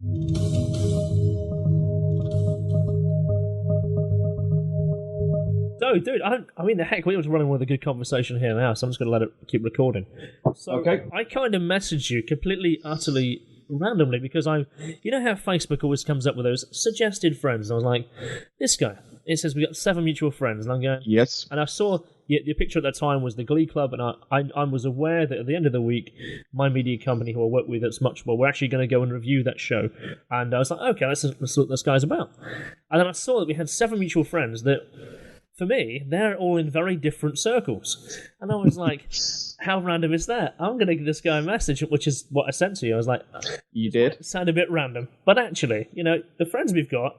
No, dude, I mean, the heck, we were running with a good conversation here now, so I'm just going to let it keep recording. So Okay. I kind of messaged you completely, utterly randomly because you know how Facebook always comes up with those suggested friends? And I was like, this guy, it says we got 7 mutual friends, and I'm going, Yes. and I saw the picture at that time was the Glee Club, and I was aware that at the end of the week, my media company who I work with that's much more, we're actually going to go and review that show, and I was like, okay, let's see what this guy's about. And then I saw that we had 7 mutual friends that, for me, they're all in very different circles. And I was like, how random is that? I'm going to give this guy a message, which is what I sent to you. I was like, you did? Sound a bit random. But actually, the friends we've got,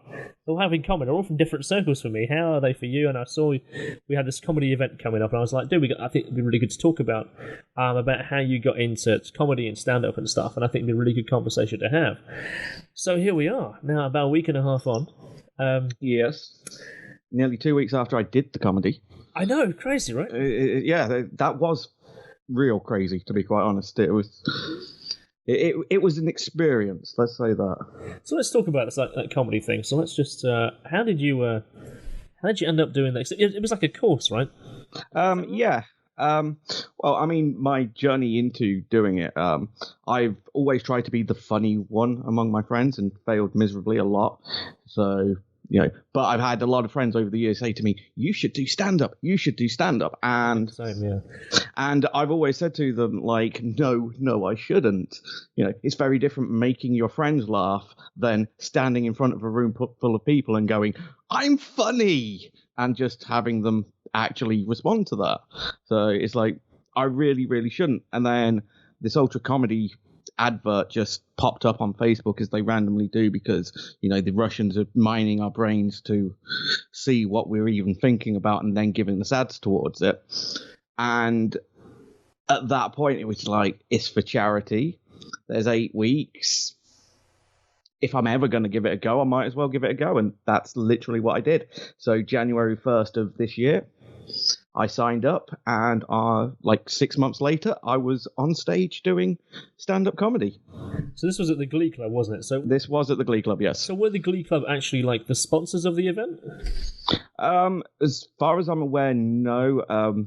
all have in common, are all from different circles for me. How are they for you? And I saw we had this comedy event coming up, and I was like, dude, I think it'd be really good to talk about how you got into comedy and stand-up and stuff. And I think it'd be a really good conversation to have. So here we are, now about a week and a half on. Yes. Nearly 2 weeks after I did the comedy. I know, crazy, right? Yeah, that was real crazy, to be quite honest. It was an experience, let's say that. So let's talk about this that comedy thing. So let's just how did you end up doing that? It was like a course, right? Yeah. Well, I mean, my journey into doing it, I've always tried to be the funny one among my friends and failed miserably a lot. So, but I've had a lot of friends over the years say to me, you should do stand-up, and same, yeah. And I've always said to them, like, no, I shouldn't. It's very different making your friends laugh than standing in front of a room full of people and going, I'm funny, and just having them actually respond to that. So it's like, I really, really shouldn't. And then this ultra comedy advert just popped up on Facebook, as they randomly do, because the Russians are mining our brains to see what we're even thinking about and then giving us ads towards it. And at that point it was like, it's for charity, there's 8 weeks, if I'm ever going to give it a go, I might as well give it a go. And that's literally what I did. So January 1st of this year, I signed up, and like 6 months later, I was on stage doing stand-up comedy. So this was at the Glee Club, wasn't it? So this was at the Glee Club, yes. So were the Glee Club actually like the sponsors of the event? As far as I'm aware, no,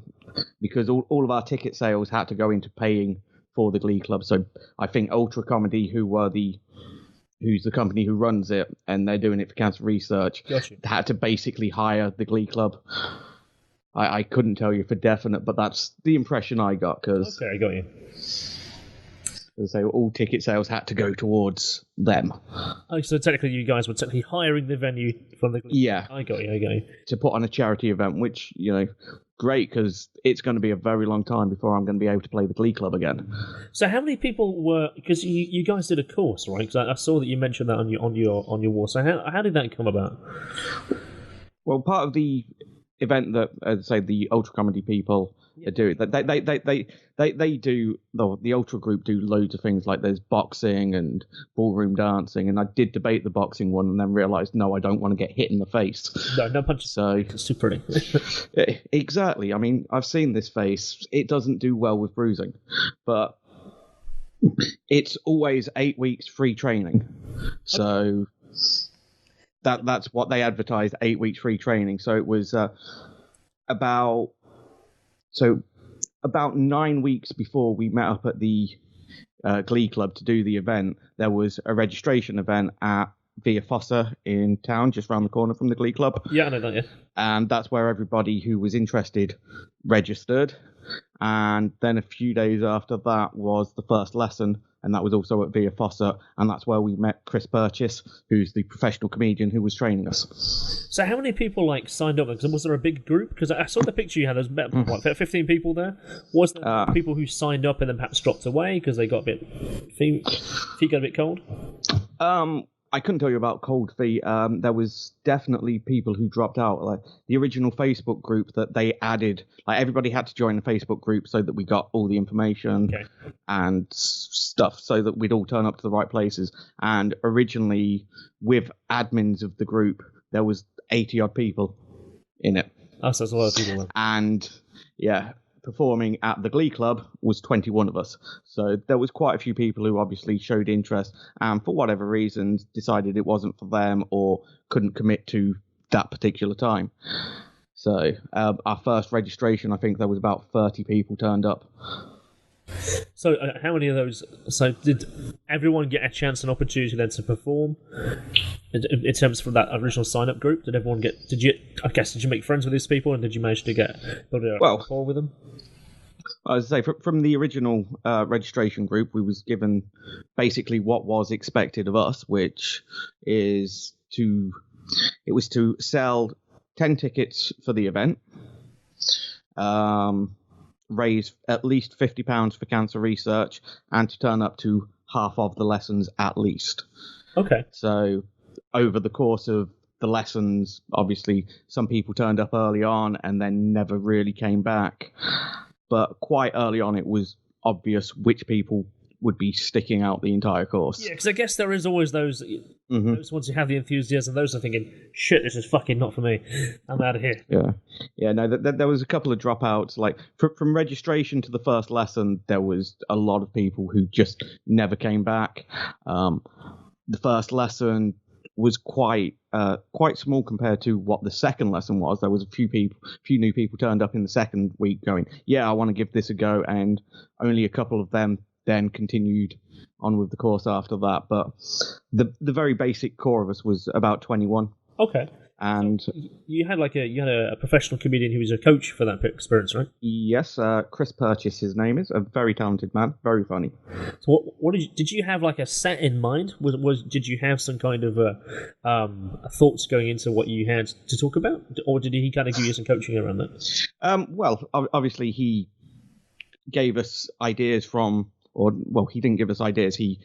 because all of our ticket sales had to go into paying for the Glee Club. So I think Ultra Comedy, who's the company who runs it, and they're doing it for cancer research, had to basically hire the Glee Club. I couldn't tell you for definite, but that's the impression I got. Cause, okay, I got you. So all ticket sales had to go towards them. Oh, so technically you guys were technically hiring the venue from the Glee Club. Yeah. I got you. To put on a charity event, which, great, because it's going to be a very long time before I'm going to be able to play the Glee Club again. So how many people were, because you guys did a course, right? Because I saw that you mentioned that on your wall. So how did that come about? Well, part of the event that, say, the Ultra Comedy people do, they do, the Ultra group do loads of things, like there's boxing and ballroom dancing, and I did debate the boxing one and then realised, no, I don't want to get hit in the face. No punches. So it's too pretty. Exactly. I mean, I've seen this face. It doesn't do well with bruising, but it's always 8 weeks free training. So that's what they advertised, 8 weeks free training. So it was about 9 weeks before we met up at the Glee Club to do the event, there was a registration event at Via Fossa in town, just around the corner from the Glee Club. Yeah, I know that, yeah. And that's where everybody who was interested registered. And then a few days after that was the first lesson, and that was also at Via Fossa, and that's where we met Chris Purchase, who's the professional comedian who was training us. So how many people signed up? Was there a big group? Because I saw the picture you had. There was about 15 people there. Was there people who signed up and then perhaps dropped away because they got a bit feet got a bit cold? I couldn't tell you about cold feet. There was definitely people who dropped out. Like the original Facebook group that they added, like everybody had to join the Facebook group so that we got all the information and stuff, so that we'd all turn up to the right places. And originally, with admins of the group, there was 80 odd people in it. Oh, so there's a lot of people then. And yeah, performing at the Glee Club was 21 of us. So there was quite a few people who obviously showed interest and for whatever reasons decided it wasn't for them or couldn't commit to that particular time. So our first registration, I think there was about 30 people turned up. So how many of those? So did everyone get a chance and opportunity then to perform? In terms of that original sign-up group, did everyone get? Did you make friends with these people, and did you manage to build a rapport with them? As I say, from the original registration group, we was given basically what was expected of us, which is to sell 10 tickets for the event. Raise at least £50 for cancer research and to turn up to half of the lessons at least. Okay. So over the course of the lessons, obviously some people turned up early on and then never really came back. But quite early on, it was obvious which people would be sticking out the entire course. Yeah, because I guess there is always those ones who have the enthusiasm. Those are thinking, shit, this is fucking not for me. I'm out of here. Yeah. No, there was a couple of dropouts. Like from registration to the first lesson, there was a lot of people who just never came back. The first lesson was quite small compared to what the second lesson was. There was a few new people turned up in the second week going, yeah, I want to give this a go, and only a couple of them then continued on with the course after that. But the very basic core of us was about 21. Okay. And so you had a professional comedian who was a coach for that experience, right? Yes, Chris Purchase, his name is, a very talented man, very funny. So what did you have like a set in mind? Did you have some kind of thoughts going into what you had to talk about, or did he kind of give you some coaching around that? Well, obviously he gave us ideas he didn't give us ideas. He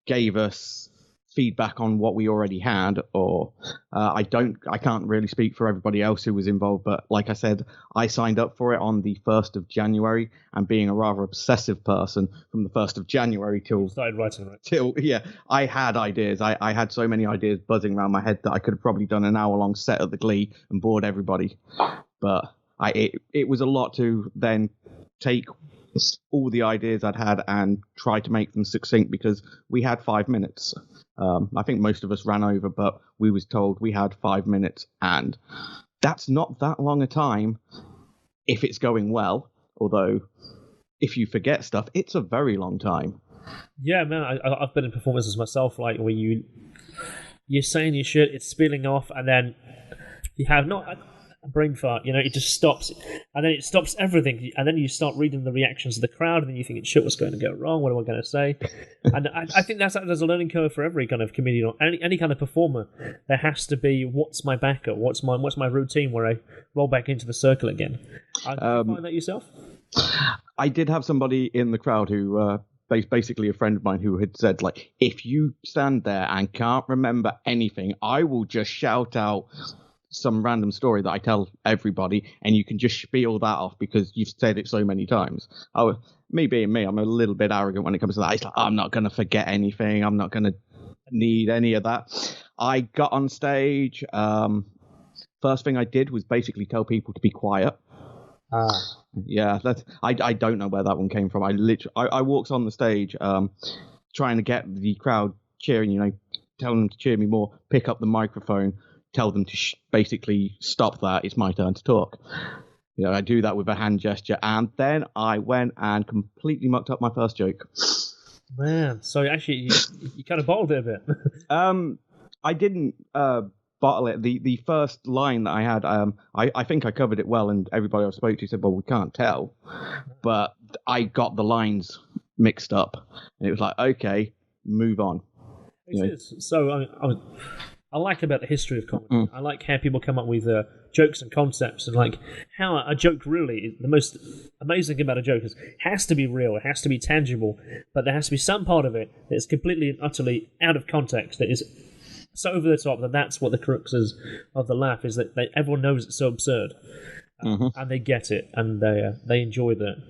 gave us feedback on what we already had, or I can't really speak for everybody else who was involved, but like I said, I signed up for it on the 1st of January, and being a rather obsessive person, from the 1st of January started writing, right? I had ideas. I had so many ideas buzzing around my head that I could have probably done an hour-long set at the Glee and bored everybody. But it was a lot to then take all the ideas I'd had and try to make them succinct, because we had 5 minutes. I think most of us ran over, but we was told we had 5 minutes, and that's not that long a time if it's going well. Although, if you forget stuff, it's a very long time. Yeah, man, I've been in performances myself, like where you're saying your shit, it's spilling off, and then you have not a brain fart, it just stops, and then it stops everything, and then you start reading the reactions of the crowd, and then you think, shit, what's going to go wrong? What am I going to say? And I think there's a learning curve for every kind of comedian or any kind of performer. There has to be, what's my backup? What's my routine where I roll back into the circle again? Did you find that yourself? I did have somebody in the crowd who basically a friend of mine who had said, like, if you stand there and can't remember anything, I will just shout out some random story that I tell everybody, and you can just spiel that off because you've said it so many times. Me being me, I'm a little bit arrogant when it comes to that. It's like, I'm not going to forget anything. I'm not going to need any of that. I got on stage. First thing I did was basically tell people to be quiet. Yeah, I don't know where that one came from. I walked on the stage trying to get the crowd cheering, telling them to cheer me more, pick up the microphone, tell them to basically stop that. It's my turn to talk. I do that with a hand gesture, and then I went and completely mucked up my first joke. Man, so actually you kind of bottled it a bit. I didn't bottle it. The first line that I had, I think I covered it well, and everybody I spoke to said, well, we can't tell. But I got the lines mixed up, and it was like, okay, move on. So I like about the history of comedy. I like how people come up with jokes and concepts, and like how a joke really, the most amazing thing about a joke is it has to be real, it has to be tangible, but there has to be some part of it that is completely and utterly out of context, that is so over the top that's what the crux is of the laugh, is that everyone knows it's so absurd, and they get it, and they enjoy that.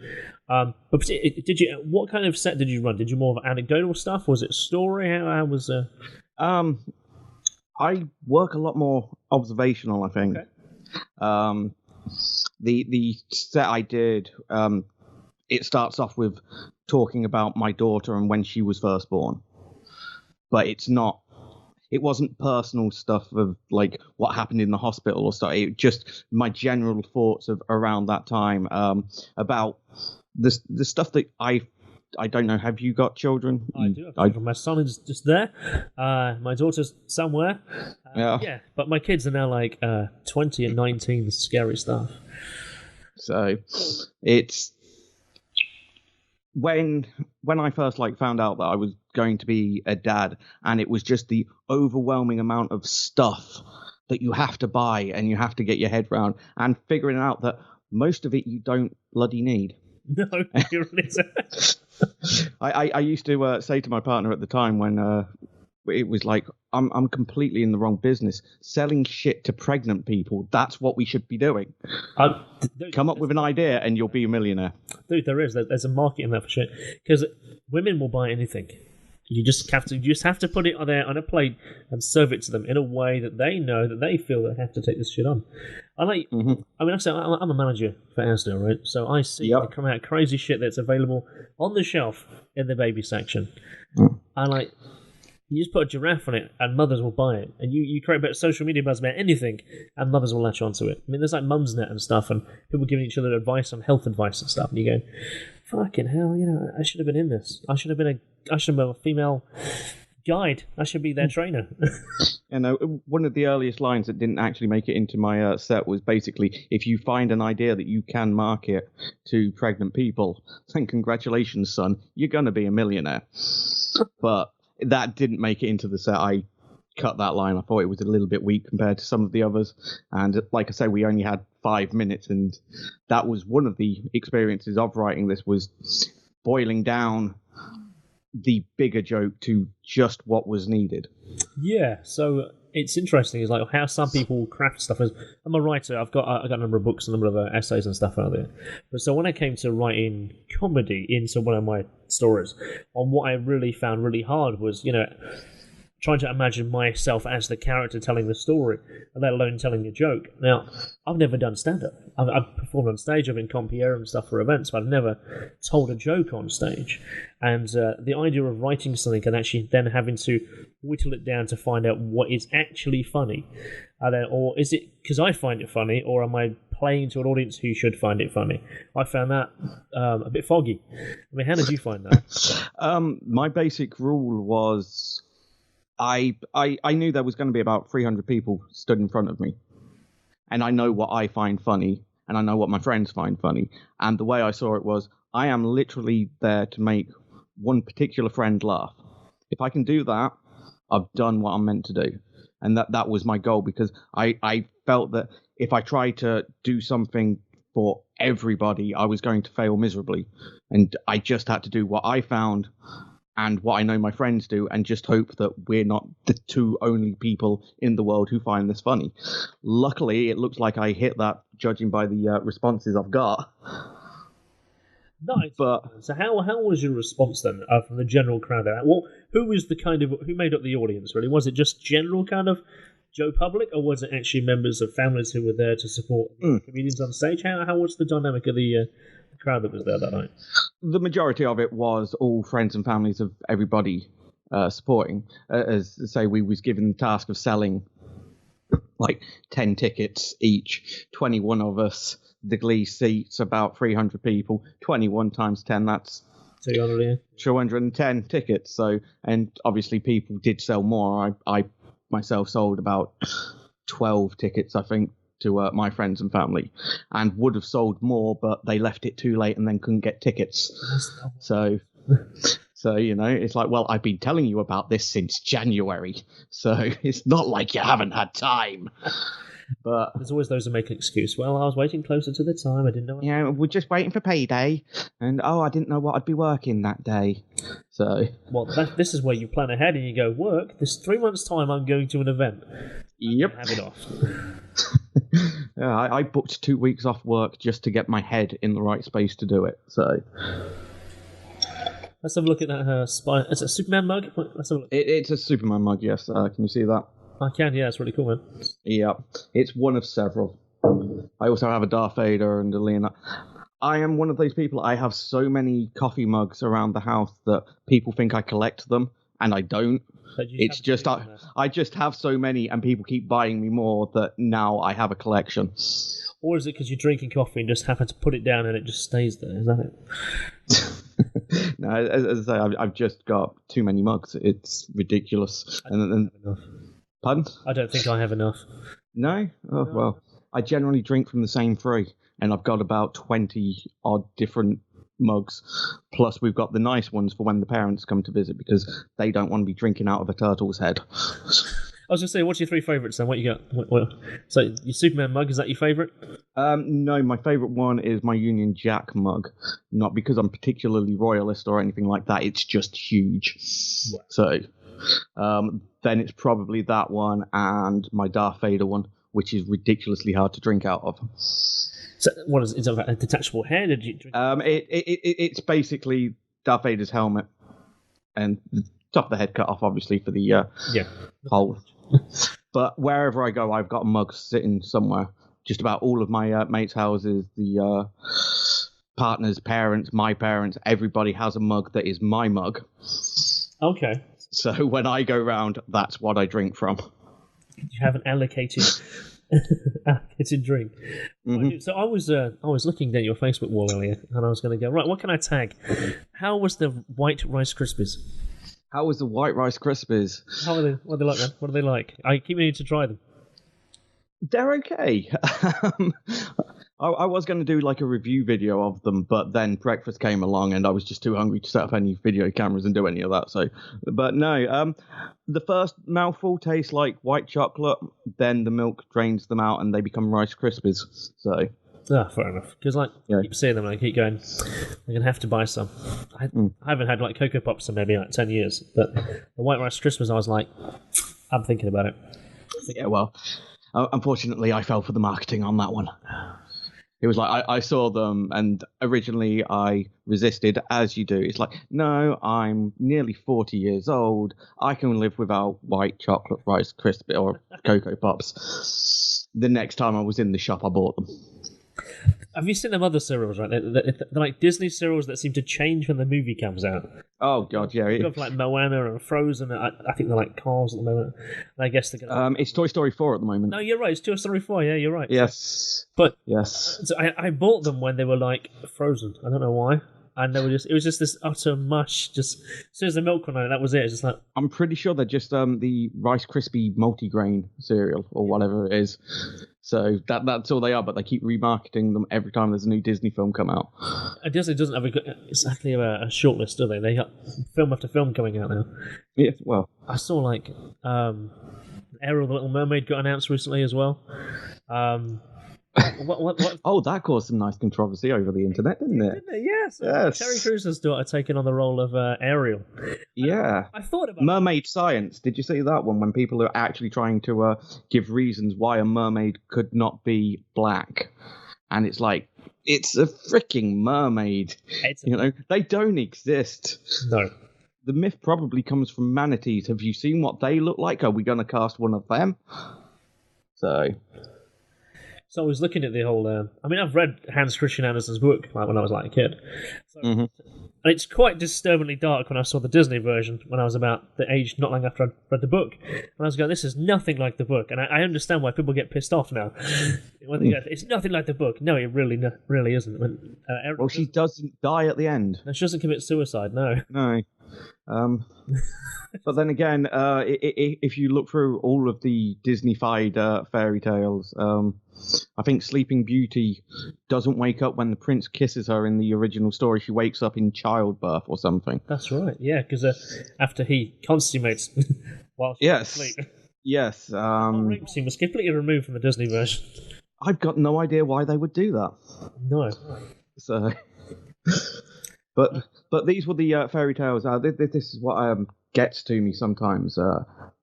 But what kind of set did you run? Did you more of anecdotal stuff? Was it story? How was I work a lot more observational, I think. Okay. The set I did, it starts off with talking about my daughter and when she was first born, but it wasn't personal stuff of like what happened in the hospital or stuff. It just my general thoughts of around that time, about the stuff that I don't know. Have you got children? I do have children. My son is just there. My daughter's somewhere. Yeah, but my kids are now like 20 and 19. Scary stuff. So it's when I first found out that I was going to be a dad, and it was just the overwhelming amount of stuff that you have to buy and you have to get your head round, and figuring out that most of it you don't bloody need. No, you're right. I used to say to my partner at the time when it was like, I'm completely in the wrong business. Selling shit to pregnant people, that's what we should be doing. Come up with an idea and you'll be a millionaire. Dude, there's a market in that for shit. Because women will buy anything. You just have to put it on there on a plate and serve it to them in a way that they know that they feel they have to take this shit on. I mean, I say I'm a manager for Asda, right? So I see it come out crazy shit that's available on the shelf in the baby section. And you just put a giraffe on it and mothers will buy it. And you create a bit of social media buzz about anything and mothers will latch onto it. I mean, there's like Mumsnet and stuff and people giving each other advice on health advice and stuff. And you go, fucking hell, I should have been in this. I should have been a female guide. I should be their trainer. And one of the earliest lines that didn't actually make it into my set was basically, if you find an idea that you can market to pregnant people, then congratulations, son, you're going to be a millionaire. But that didn't make it into the set. I cut that line. I thought it was a little bit weak compared to some of the others. And like I say, we only had 5 minutes, and that was one of the experiences of writing this, was boiling down the bigger joke to just what was needed. Yeah, so it's interesting. It's like how some people craft stuff. I'm a writer. I've got a number of books, a number of essays and stuff out there. But so when I came to writing comedy into one of my stories, on what I really found really hard was, trying to imagine myself as the character telling the story, let alone telling a joke. Now, I've never done stand-up. I've performed on stage, I've been compere and stuff for events, but I've never told a joke on stage. And the idea of writing something and actually then having to whittle it down to find out what is actually funny. Or is it because I find it funny, or am I playing to an audience who should find it funny? I found that a bit foggy. I mean, how did you find that? My basic rule was, I knew there was going to be about 300 people stood in front of me. And I know what I find funny, and I know what my friends find funny. And the way I saw it was, I am literally there to make one particular friend laugh. If I can do that, I've done what I'm meant to do. And that was my goal, because I felt that if I tried to do something for everybody, I was going to fail miserably. And I just had to do what I found and what I know my friends do, and just hope that we're not the two only people in the world who find this funny. Luckily, it looks like I hit that, judging by the responses I've got. Nice. But so how was your response then from the general crowd? Who made up the audience, really? Was it just general kind of Joe Public, or was it actually members of families who were there to support comedians on stage? How was the dynamic of the crowd that was there that night? The majority of it was all friends and families of everybody supporting. As I say, we was given the task of selling 10 tickets each, 21 of us. The Glee seats, about 300 people. 21 times 10, that's 210 tickets. So, and obviously people did sell more. I myself sold about 12 tickets, I think, to my friends and family, and would have sold more, but they left it too late and then couldn't get tickets. So it's like, well, I've been telling you about this since January, so it's not like you haven't had time. But there's always those who make an excuse. Well, I was waiting closer to the time. I didn't know. Yeah, we're just waiting for payday, and I didn't know what I'd be working that day. So, well, this is where you plan ahead and you go, work. This 3 months' time, I'm going to an event. Yep. Have it off. Yeah, I booked 2 weeks off work just to get my head in the right space to do it. So. Let's have a look at that. It's a Superman mug. Let's have a look. It's a Superman mug. Yes. Can you see that? I can. Yeah, it's really cool, man. Yeah, it's one of several. I also have a Darth Vader and a Leonardo. I am one of those people, I have so many coffee mugs around the house that people think I collect them, and I don't. It's just, I just have so many, and people keep buying me more that now I have a collection. Or is it because you're drinking coffee and just happen to put it down and it just stays there? Is that it? No, as I say, I've just got too many mugs. It's ridiculous. I don't have enough. Pardon? I don't think I have enough. No? Oh, no. Well, I generally drink from the same three, and I've got about 20-odd different mugs. Plus, we've got the nice ones for when the parents come to visit, because they don't want to be drinking out of a turtle's head. I was going to say, what's your three favourites then? What you got? So, your Superman mug, is that your favourite? No, my favourite one is my Union Jack mug. Not because I'm particularly royalist or anything like that, it's just huge. Wow. So, then it's probably that one and my Darth Vader one, which is ridiculously hard to drink out of. So, what is it? Is it a detachable head? Did you drink it's basically Darth Vader's helmet and the top of the head cut off, obviously, for the whole. But wherever I go, I've got a mug sitting somewhere. Just about all of my mates' houses, the partners' parents, my parents, everybody has a mug that is my mug. Okay. So when I go round, that's what I drink from. You have an allocated drink. Mm-hmm. So I was looking at your Facebook wall earlier, and I was going to go, right, what can I tag? How was the white Rice Krispies? How was the white Rice Krispies? How are they? What are they like, man? What are they like? I keep meaning to try them. They're okay. I was going to do like a review video of them, but then breakfast came along and I was just too hungry to set up any video cameras and do any of that. So, but no, the first mouthful tastes like white chocolate, then the milk drains them out and they become Rice Krispies. So. Fair enough. Because I keep seeing them and I keep going, I'm going to have to buy some. I haven't had like Cocoa Pops in maybe like 10 years, but the White Rice Krispies, I was like, I'm thinking about it. Yeah, well, unfortunately, I fell for the marketing on that one. It was like, I saw them, and originally I resisted, as you do. It's like, no, I'm nearly 40 years old. I can live without white chocolate Rice Krispies or Cocoa Pops. The next time I was in the shop, I bought them. Have you seen them other cereals, right? They're like Disney cereals that seem to change when the movie comes out. Oh, God, yeah. You've got like Moana and Frozen. I think they're like Cars at the moment. And I guess they're going to... It's Toy Story 4 at the moment. No, you're right. It's Toy Story 4. Yeah, you're right. Yes. But yes. So I bought them when they were like frozen. I don't know why. And it was just this utter mush. Just as soon as the milk went out, that was it. It's just like... I'm pretty sure they're just the Rice Krispie multigrain cereal or whatever it is. So that's all they are, but they keep remarketing them every time there's a new Disney film come out. Disney doesn't have exactly a shortlist, do they? They got film after film coming out now. Yeah, well. I saw like Ariel the Little Mermaid got announced recently as well. What? Oh, that caused some nice controversy over the internet, didn't it? Didn't it? Yes. Yes. Terry Crews' daughter taking on the role of Ariel. Yeah. I thought about Mermaid Science. Did you see that one when people are actually trying to give reasons why a mermaid could not be black? And it's like, it's a freaking mermaid. They don't exist. No. The myth probably comes from manatees. Have you seen what they look like? Are we going to cast one of them? So I was looking at the whole... I've read Hans Christian Andersen's book when I was like a kid. So, And it's quite disturbingly dark when I saw the Disney version when I was about the age not long after I read the book. And I was going, this is nothing like the book. And I understand why people get pissed off now. When they go, it's nothing like the book. No, it really isn't. Well, she doesn't die at the end. No, she doesn't commit suicide, no. No. But then again, if you look through all of the Disney-fied fairy tales, I think Sleeping Beauty doesn't wake up when the prince kisses her in the original story. She wakes up in childbirth or something. That's right, yeah, because after he consummates while she's asleep. Yes. The rape scene was completely removed from the Disney version. I've got no idea why they would do that. No. So... But these were the fairy tales. This is what gets to me sometimes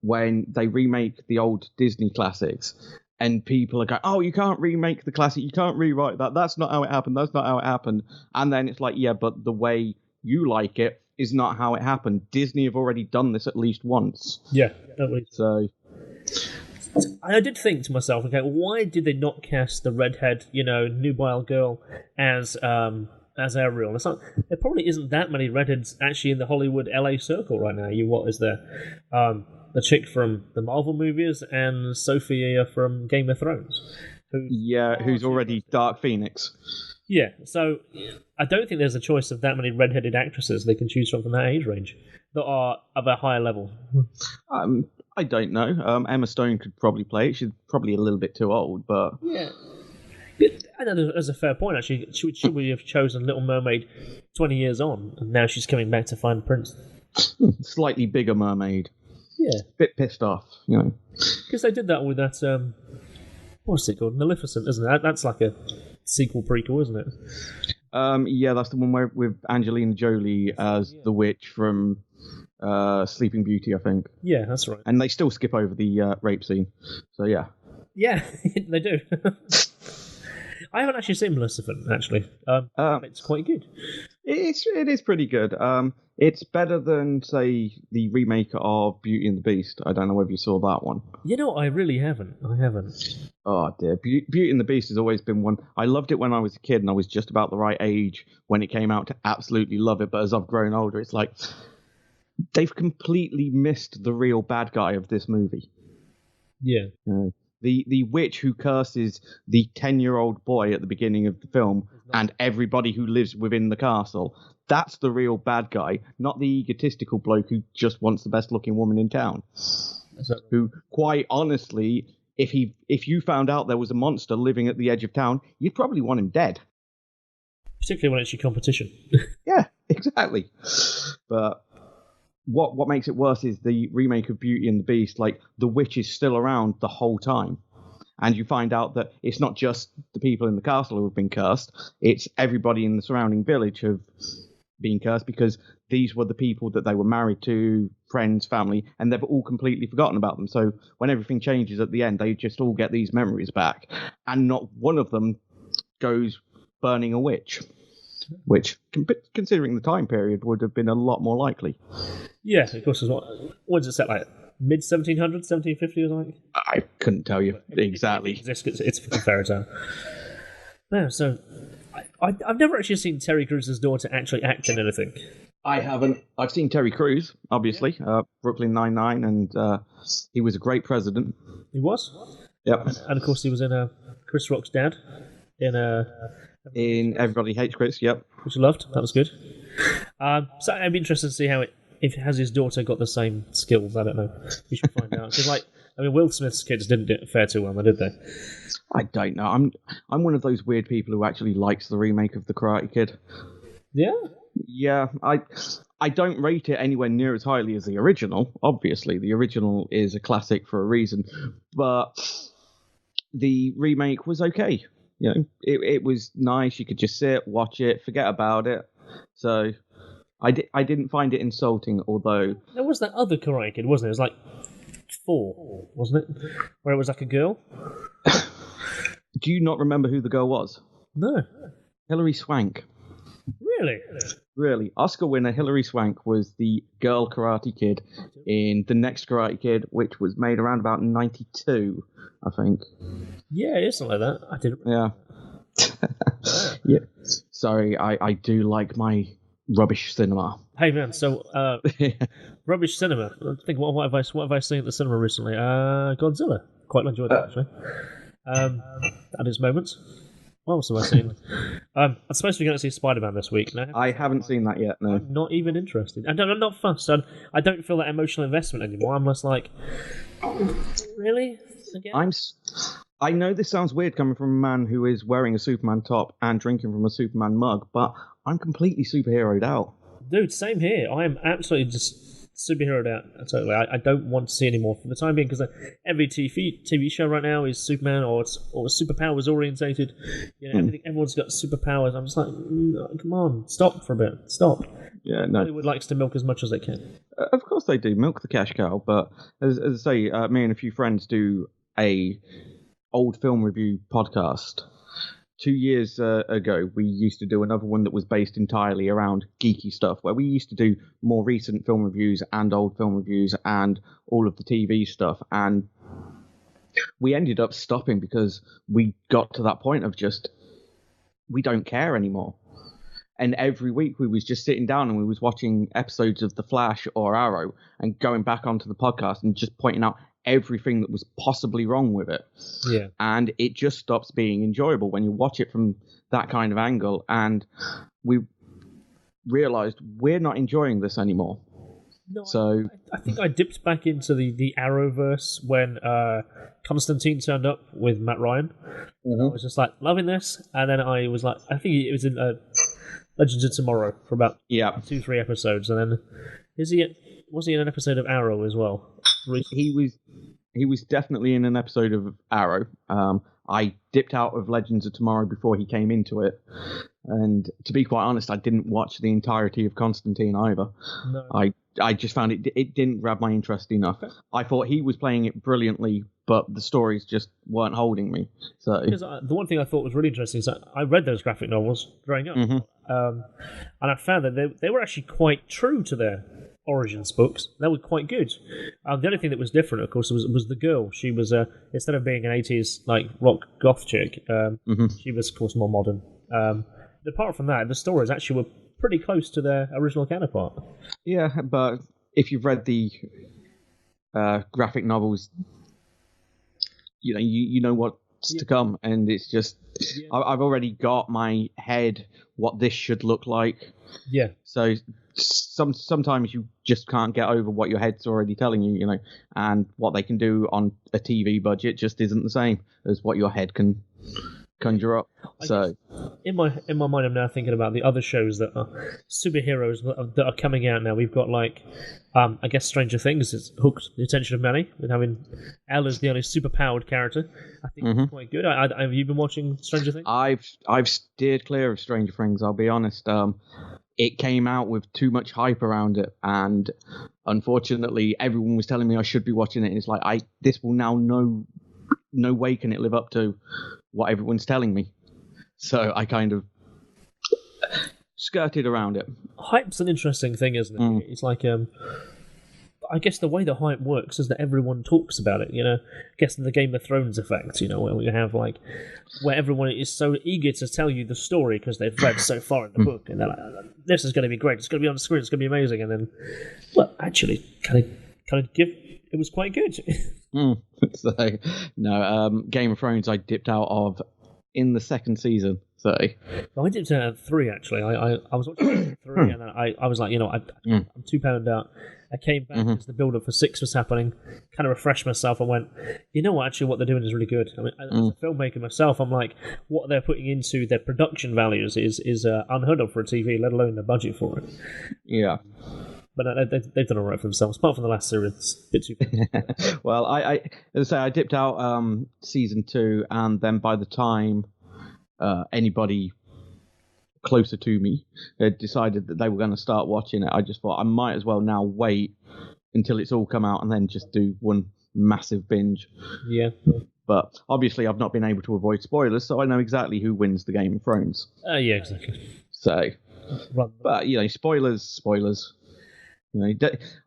when they remake the old Disney classics, and people are going, "Oh, you can't remake the classic. You can't rewrite that. That's not how it happened. That's not how it happened." And then it's like, yeah, but the way you like it is not how it happened. Disney have already done this at least once. Yeah, at least. So I did think to myself, okay, why did they not cast the redhead, nubile girl as Ariel? It's like, there probably isn't that many redheads actually in the Hollywood LA circle right now. What is there? The chick from the Marvel movies and Sophia from Game of Thrones. Who's already Dark Phoenix. Yeah, so I don't think there's a choice of that many redheaded actresses they can choose from that age range that are of a higher level. I don't know. Emma Stone could probably play it. She's probably a little bit too old, but... Yeah. I know there's a fair point, actually. Should we have chosen Little Mermaid 20 years on, and now she's coming back to find Prince? Slightly bigger mermaid. Yeah. Bit pissed off, Because they did that with that, what's it called? Maleficent, isn't it? That's like a sequel prequel, isn't it? Yeah, that's the one with Angelina Jolie as the witch from Sleeping Beauty, I think. Yeah, that's right. And they still skip over the rape scene, so yeah. Yeah, they do. I haven't actually seen Maleficent, actually. It's quite good. It is pretty good. It's better than, say, the remake of Beauty and the Beast. I don't know whether you saw that one. I really haven't. I haven't. Oh, dear. Beauty and the Beast has always been one. I loved it when I was a kid, and I was just about the right age when it came out to absolutely love it. But as I've grown older, it's like they've completely missed the real bad guy of this movie. Yeah. The witch who curses the 10-year-old boy at the beginning of the film and everybody who lives within the castle. That's the real bad guy, not the egotistical bloke who just wants the best-looking woman in town. Who, quite honestly, if you found out there was a monster living at the edge of town, you'd probably want him dead. Particularly when it's your competition. Yeah, exactly. But what makes it worse is the remake of Beauty and the Beast. Like, the witch is still around the whole time. And you find out that it's not just the people in the castle who have been cursed, it's everybody in the surrounding village who have been cursed because these were the people that they were married to, friends, family, and they've all completely forgotten about them. So when everything changes at the end, they just all get these memories back. And not one of them goes burning a witch, which, considering the time period, would have been a lot more likely. Yeah, of course. What is it set like? Mid-1700s, 1750 or something? I couldn't tell you exactly. It's a fairy tale. No, so I've never actually seen Terry Crews' daughter actually act in anything. I haven't. I've seen Terry Crews, obviously, Brooklyn Nine-Nine, and he was a great president. He was? Yep. And of course he was in Chris Rock's dad. In Everybody Hates Chris, yep. Which I loved. That was good. So I'd be interested to see if has his daughter got the same skills. I don't know. We should find out. Because, Will Smith's kids didn't fare too well, did they? I don't know. I'm one of those weird people who actually likes the remake of The Karate Kid. Yeah? Yeah, I don't rate it anywhere near as highly as the original. Obviously, the original is a classic for a reason. But the remake was okay. It was nice. You could just sit, watch it, forget about it. So I didn't find it insulting, although... There was that other Karate Kid, wasn't it? It was like 4, wasn't it? Where it was like a girl? Do you not remember who the girl was? No. Hilary Swank. Really? Really. Oscar winner Hilary Swank was the girl Karate Kid in the next Karate Kid, which was made around about 92, I think. Yeah, it's something like that. I didn't. Yeah. Yeah. Sorry, I do like my rubbish cinema. Hey man, so rubbish cinema. I think what have I seen at the cinema recently? Godzilla. Quite enjoyed that actually. At its moments. What else have I seen? I'm supposed to be going to see Spider-Man this week. No, I haven't seen that yet. No, I'm not even interested. I'm not fussed. I don't feel that emotional investment anymore. I'm just like, really? Again? I know this sounds weird coming from a man who is wearing a Superman top and drinking from a Superman mug, but I'm completely superheroed out. Dude, same here. I am absolutely just superheroed out. Totally. I don't want to see anymore for the time being, because every TV show right now is Superman or superpowers orientated. Everyone's got superpowers. I'm just like, come on, stop for a bit. Stop. Yeah, no. Hollywood likes to milk as much as they can. Of course they do, milk the cash cow. But as I say, me and a few friends do a old film review podcast. 2 years ago, we used to do another one that was based entirely around geeky stuff, where we used to do more recent film reviews and old film reviews and all of the TV stuff. And we ended up stopping because we got to that point of just, we don't care anymore. And every week we was just sitting down and we was watching episodes of The Flash or Arrow and going back onto the podcast and just pointing out everything that was possibly wrong with it. Yeah. And it just stops being enjoyable when you watch it from that kind of angle. And we realized we're not enjoying this anymore. No, so I think I dipped back into the Arrowverse when Constantine turned up with Matt Ryan. Mm-hmm. I was just like loving this, and then I was like, I think it was in Legends of Tomorrow for about 2-3 episodes, and then was he in an episode of Arrow as well? He was definitely in an episode of Arrow. I dipped out of Legends of Tomorrow before he came into it, and to be quite honest, I didn't watch the entirety of Constantine either. No. I just found it didn't grab my interest enough. I thought he was playing it brilliantly, but the stories just weren't holding me. So because the one thing I thought was really interesting is that I read those graphic novels growing up, and I found that they were actually quite true to their Origins books. They were quite good. The only thing that was different, of course, was the girl. She was instead of being an 80s like rock goth chick, she was, of course, more modern. Apart from that, the stories actually were pretty close to their original counterpart. Yeah, but if you've read the graphic novels, you know what's to come, and it's just I've already got my head what this should look like. Yeah. So sometimes you just can't get over what your head's already telling you, and what they can do on a TV budget just isn't the same as what your head can conjure up. So in my mind, I'm now thinking about the other shows that are superheroes that are coming out now. We've got I guess Stranger Things has hooked the attention of many with having Elle as the only superpowered character. I think it's quite good. Have you been watching Stranger Things? I've steered clear of Stranger Things, I'll be honest. It came out with too much hype around it, and unfortunately everyone was telling me I should be watching it, and it's like this will now no way can it live up to what everyone's telling me. So I kind of skirted around it. Hype's an interesting thing, isn't it? It's like I guess the way the hype works is that everyone talks about it, I guess the Game of Thrones effect, where you have where everyone is so eager to tell you the story because they've read so far in the book, and they're like, this is going to be great, it's going to be on the screen, it's going to be amazing, and then, well, actually, kind of it was quite good. So, no, Game of Thrones I dipped out of in the second season. So I dipped out at 3, actually. I was watching 3, and then I was like, I'm £2 out. I came back as the build-up for 6 was happening, kind of refreshed myself, and went, actually what they're doing is really good. I mean, as a filmmaker myself, I'm like, what they're putting into their production values is unheard of for a TV, let alone the budget for it. Yeah. But they've done all right for themselves, apart from the last series. It's a bit too bad. Well, as I say, I dipped out season 2, and then by the time anybody closer to me had decided that they were going to start watching it, I just thought I might as well now wait until it's all come out and then just do one massive binge. Yeah. But obviously I've not been able to avoid spoilers, so I know exactly who wins the Game of Thrones. Yeah, exactly. So, but, spoilers.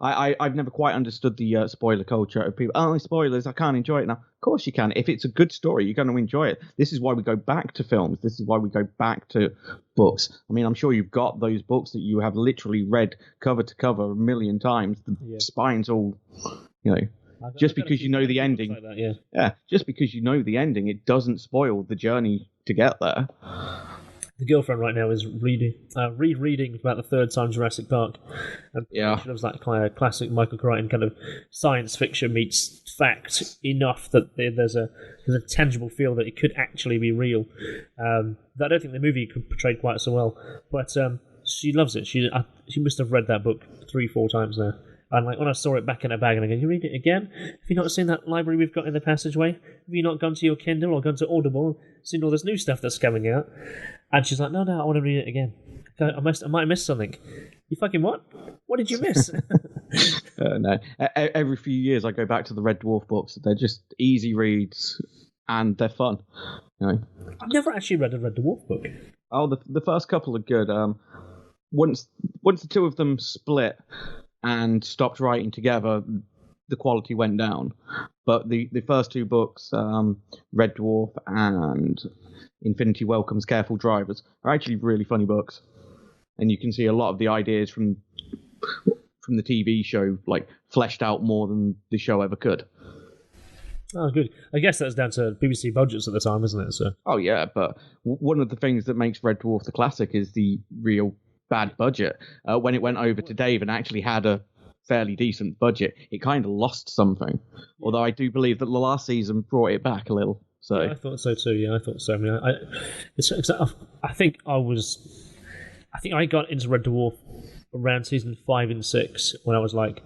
I've never quite understood the spoiler culture of people. Oh, spoilers, I can't enjoy it now. Of course you can. If it's a good story, you're going to enjoy it. This is why we go back to films. This is why we go back to books. I mean, I'm sure you've got those books that you have literally read cover to cover a million times. The spine's all, just because you know the ending. Like that, yeah, just because you know the ending, it doesn't spoil the journey to get there. The girlfriend right now is rereading about the 3rd time Jurassic Park. And she loves that classic Michael Crichton kind of science fiction meets fact enough that there's a tangible feel that it could actually be real. That I don't think the movie could portray quite so well. But she loves it. She must have read that book 3-4 times now. And when I saw it back in her bag, and I go, you read it again? Have you not seen that library we've got in the passageway? Have you not gone to your Kindle or gone to Audible, seen all this new stuff that's coming out? And she's like, no, I want to read it again. I might have missed something. You fucking what? What did you miss? No. Every few years I go back to the Red Dwarf books. They're just easy reads, and they're fun. I've never actually read a Red Dwarf book. Oh, the first couple are good. Once the two of them split and stopped writing together, the quality went down. But the first two books, Red Dwarf and Infinity Welcomes Careful Drivers, are actually really funny books. And you can see a lot of the ideas from the TV show like fleshed out more than the show ever could. Oh, good. I guess that's down to BBC budgets at the time, isn't it? So. Oh, yeah, but one of the things that makes Red Dwarf the classic is the real bad budget. When it went over to Dave and actually had a fairly decent budget, it kind of lost something. Although I do believe that the last season brought it back a little. So yeah, I thought so too. Yeah, I thought so. I mean, I think I got into Red Dwarf around season 5 and 6 when I was like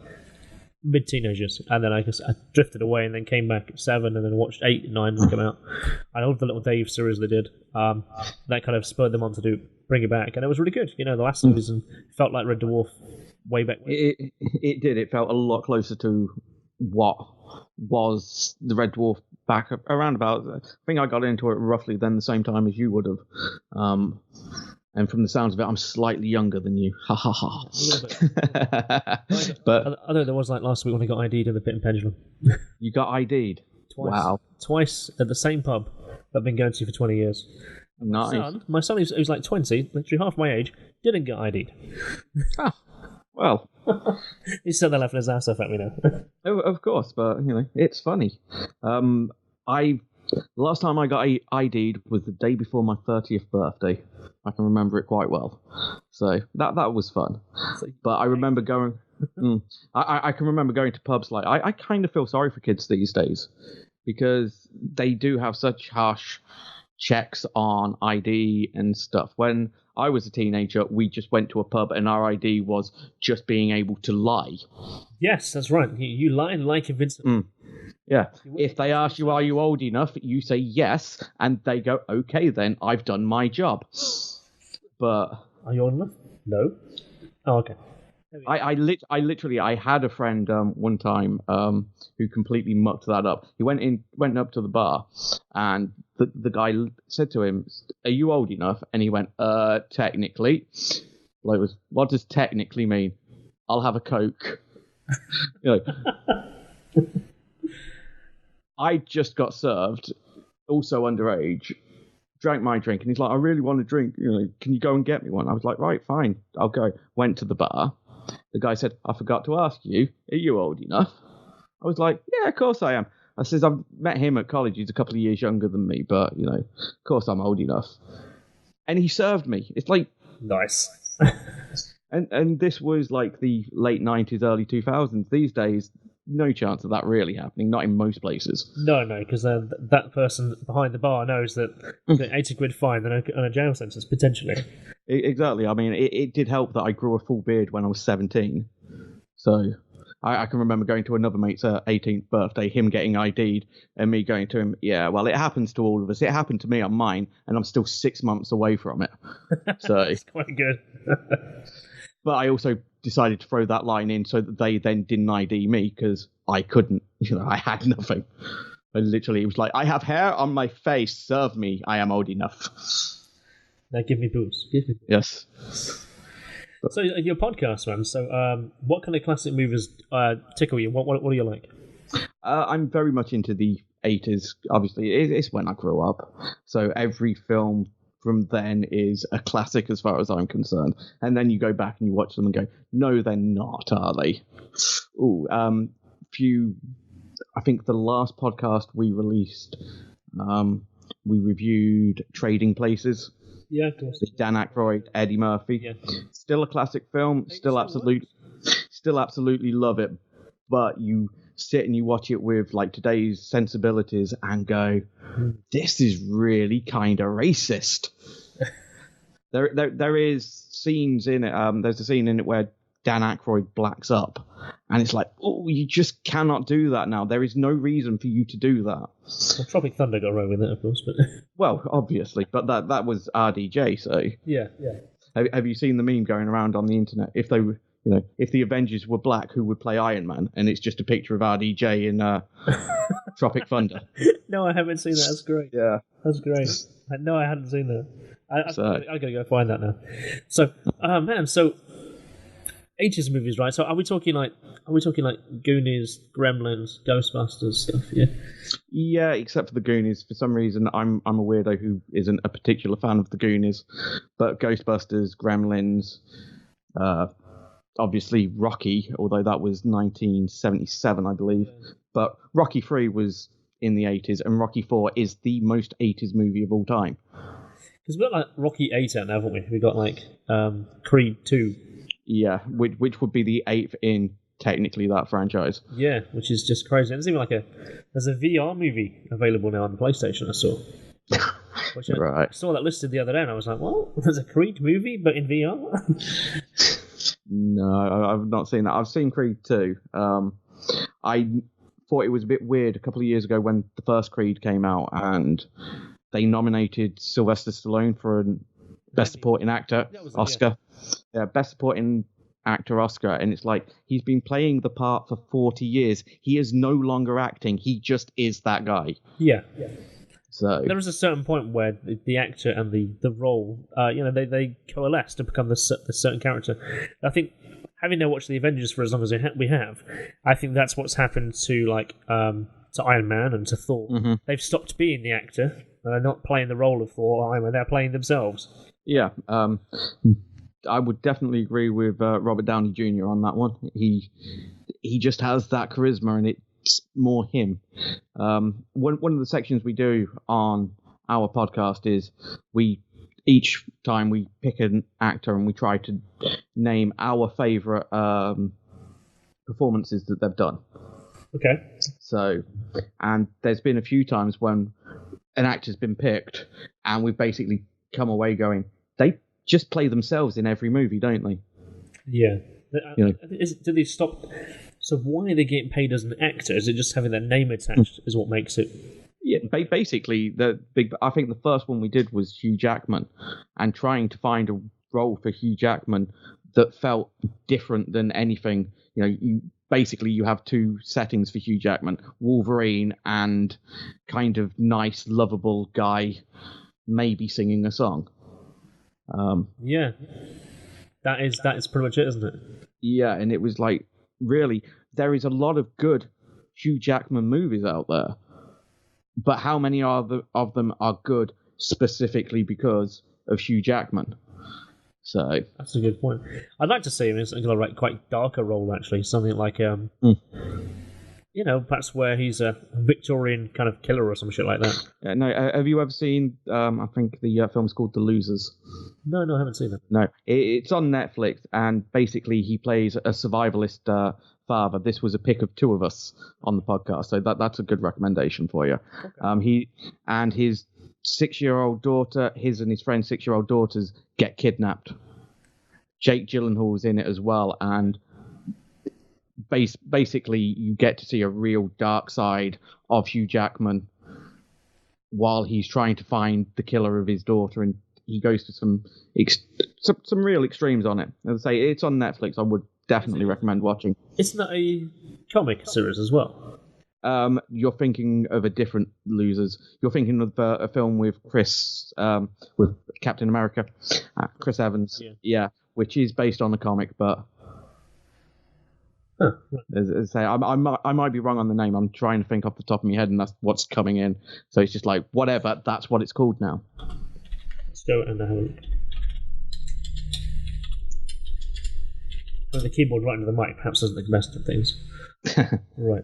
mid-teenagers, and then I drifted away and then came back at 7 and then watched 8 and 9 come out. I loved the little Dave series they did. That kind of spurred them on to bring it back, and it was really good. You know, the last season felt like Red Dwarf way back when. It did. It felt a lot closer to what was the Red Dwarf back around about. I think I got into it roughly then the same time as you would have. And from the sounds of it, I'm slightly younger than you. Ha ha ha. A little bit. But I know there was like last week when I got ID'd in the Pit and Pendulum. You got ID'd? Twice. Wow. Twice at the same pub that I've been going to for 20 years. Nice. My son who's like 20, literally half my age, didn't get ID'd. Ah, well. He said that laughing his ass off at me now. Of course, but, you know, it's funny. The last time I got ID'd was the day before my 30th birthday. I can remember it quite well. So that was fun. But I remember going... I can remember going to pubs like... I kind of feel sorry for kids these days because they do have such harsh checks on ID and stuff. When I was a teenager, we just went to a pub and our ID was just being able to lie. Yes, that's right. You lie and lie convincingly. Yeah. If they ask you, are you old enough, you say yes, and they go, okay, then I've done my job. But are you old enough? No. Oh, okay. I literally had a friend one time who completely mucked that up. He went up to the bar, and the guy said to him, "Are you old enough?" And he went, technically. Like, what does technically mean? I'll have a Coke. You know. I just got served, also underage, drank my drink, and he's like, I really want a drink, you know, can you go and get me one? I was like, right, fine, I'll go. Went to the bar. The guy said, I forgot to ask you, are you old enough? I was like, yeah, of course I am. I says, I've met him at college, he's a couple of years younger than me, but, you know, of course I'm old enough. And he served me. It's like... Nice. and this was like the late 90s, early 2000s. These days... No chance of that really happening, not in most places. No, because that person behind the bar knows that the 80 quid fine and a jail sentence, potentially. Exactly. I mean, it did help that I grew a full beard when I was 17. So I can remember going to another mate's 18th birthday, him getting ID'd, and me going to him, yeah, well, it happens to all of us. It happened to me on mine, and I'm still 6 months away from it. So it's quite good. But I also decided to throw that line in so that they then didn't ID me because I couldn't, you know, I had nothing. And literally, it was like, I have hair on my face, serve me, I am old enough. Now give me booze. Yes. So your podcast, man, so what kind of classic movies tickle you? What do you like? I'm very much into the 80s, obviously. It's when I grew up. So every film from then is a classic as far as I'm concerned. And then you go back and you watch them and go, no, they're not, are they? Ooh, I think the last podcast we released, we reviewed Trading Places. Yeah, of course. Dan Aykroyd, Eddie Murphy. Yeah. Still a classic film. Still absolutely love it. But you sit and you watch it with like today's sensibilities and go, this is really kind of racist. There is scenes in it. There's a scene in it where Dan Aykroyd blacks up, and it's like, oh, you just cannot do that now. There is no reason for you to do that. Well, Tropic Thunder got away with it, of course, but well, obviously, but that was RDJ. So yeah. Have you seen the meme going around on the internet? If they were, you know, if the Avengers were black, who would play Iron Man? And it's just a picture of RDJ in Tropic Thunder. No, I haven't seen that. That's great. Yeah, that's great. No, I hadn't seen that. I gotta go find that now. So, man, so 80s movies, right? So are we talking like Goonies, Gremlins, Ghostbusters stuff? Yeah. Yeah, except for the Goonies. For some reason, I'm a weirdo who isn't a particular fan of the Goonies, but Ghostbusters, Gremlins, obviously Rocky, although that was 1977, I believe. But Rocky 3 was in the 80s, and Rocky 4 is the most 80s movie of all time. Because we've got like Rocky 8 out now, haven't we? We've got like Creed 2. Yeah, which would be the 8th in technically that franchise. Yeah, which is just crazy. There's even there's a VR movie available now on the PlayStation, I saw. Which I saw that listed the other day, and I was like, "What? There's a Creed movie, but in VR?" No, I've not seen that. I've seen Creed 2. I thought it was a bit weird a couple of years ago when the first Creed came out, and they nominated Sylvester Stallone for a Best Supporting Actor Oscar. Yeah, Best Supporting Actor Oscar, and it's like he's been playing the part for 40 years. He is no longer acting. He just is that guy. Yeah. So there was a certain point where the actor and the role, they coalesce to become this certain character. I think, having now watched the Avengers for as long as we have, I think that's what's happened to to Iron Man and to Thor. Mm-hmm. They've stopped being the actor. They're not playing the role of Thor or Iron Man. They're playing themselves. Yeah. I would definitely agree with Robert Downey Jr. on that one. He just has that charisma, and it's more him. One of the sections we do on our podcast is each time we pick an actor and we try to name our favourite performances that they've done. Okay. So, and there's been a few times when an actor's been picked and we've basically come away going, they just play themselves in every movie, don't they? Yeah. Do they stop? So why are they getting paid as an actor? Is it just having their name attached is what makes it? Yeah, basically, I think the first one we did was Hugh Jackman, and trying to find a role for Hugh Jackman that felt different than anything. You have two settings for Hugh Jackman: Wolverine and kind of nice, lovable guy, maybe singing a song. Yeah, that is pretty much it, isn't it? Yeah, and it was like, really, there is a lot of good Hugh Jackman movies out there, but how many of them are good specifically because of Hugh Jackman? So that's a good point. I'd like to see him in a quite darker role, actually, something like perhaps where he's a Victorian kind of killer or some shit like that. Yeah, no, have you ever seen? I think the film's called The Losers. No, I haven't seen that. No, it's on Netflix, and basically he plays a survivalist father. This was a pick of two of us on the podcast, so that's a good recommendation for you. Okay. He and his 6-year-old daughter, his and his friend's 6-year-old daughters get kidnapped. Jake Gyllenhaal's in it as well, and basically you get to see a real dark side of Hugh Jackman while he's trying to find the killer of his daughter, and he goes to some real extremes on it. As I say, it's on Netflix. I would definitely recommend watching. Isn't that a comic series as well? You're thinking of a different Losers. You're thinking of a film with with Captain America, Chris Evans. Yeah, which is based on a comic, but as I say, I might be wrong on the name. I'm trying to think off the top of my head, and that's what's coming in. So it's just like, whatever, that's what it's called now. Let's go and have a look. Well, the keyboard right into the mic perhaps isn't the best of things. Right.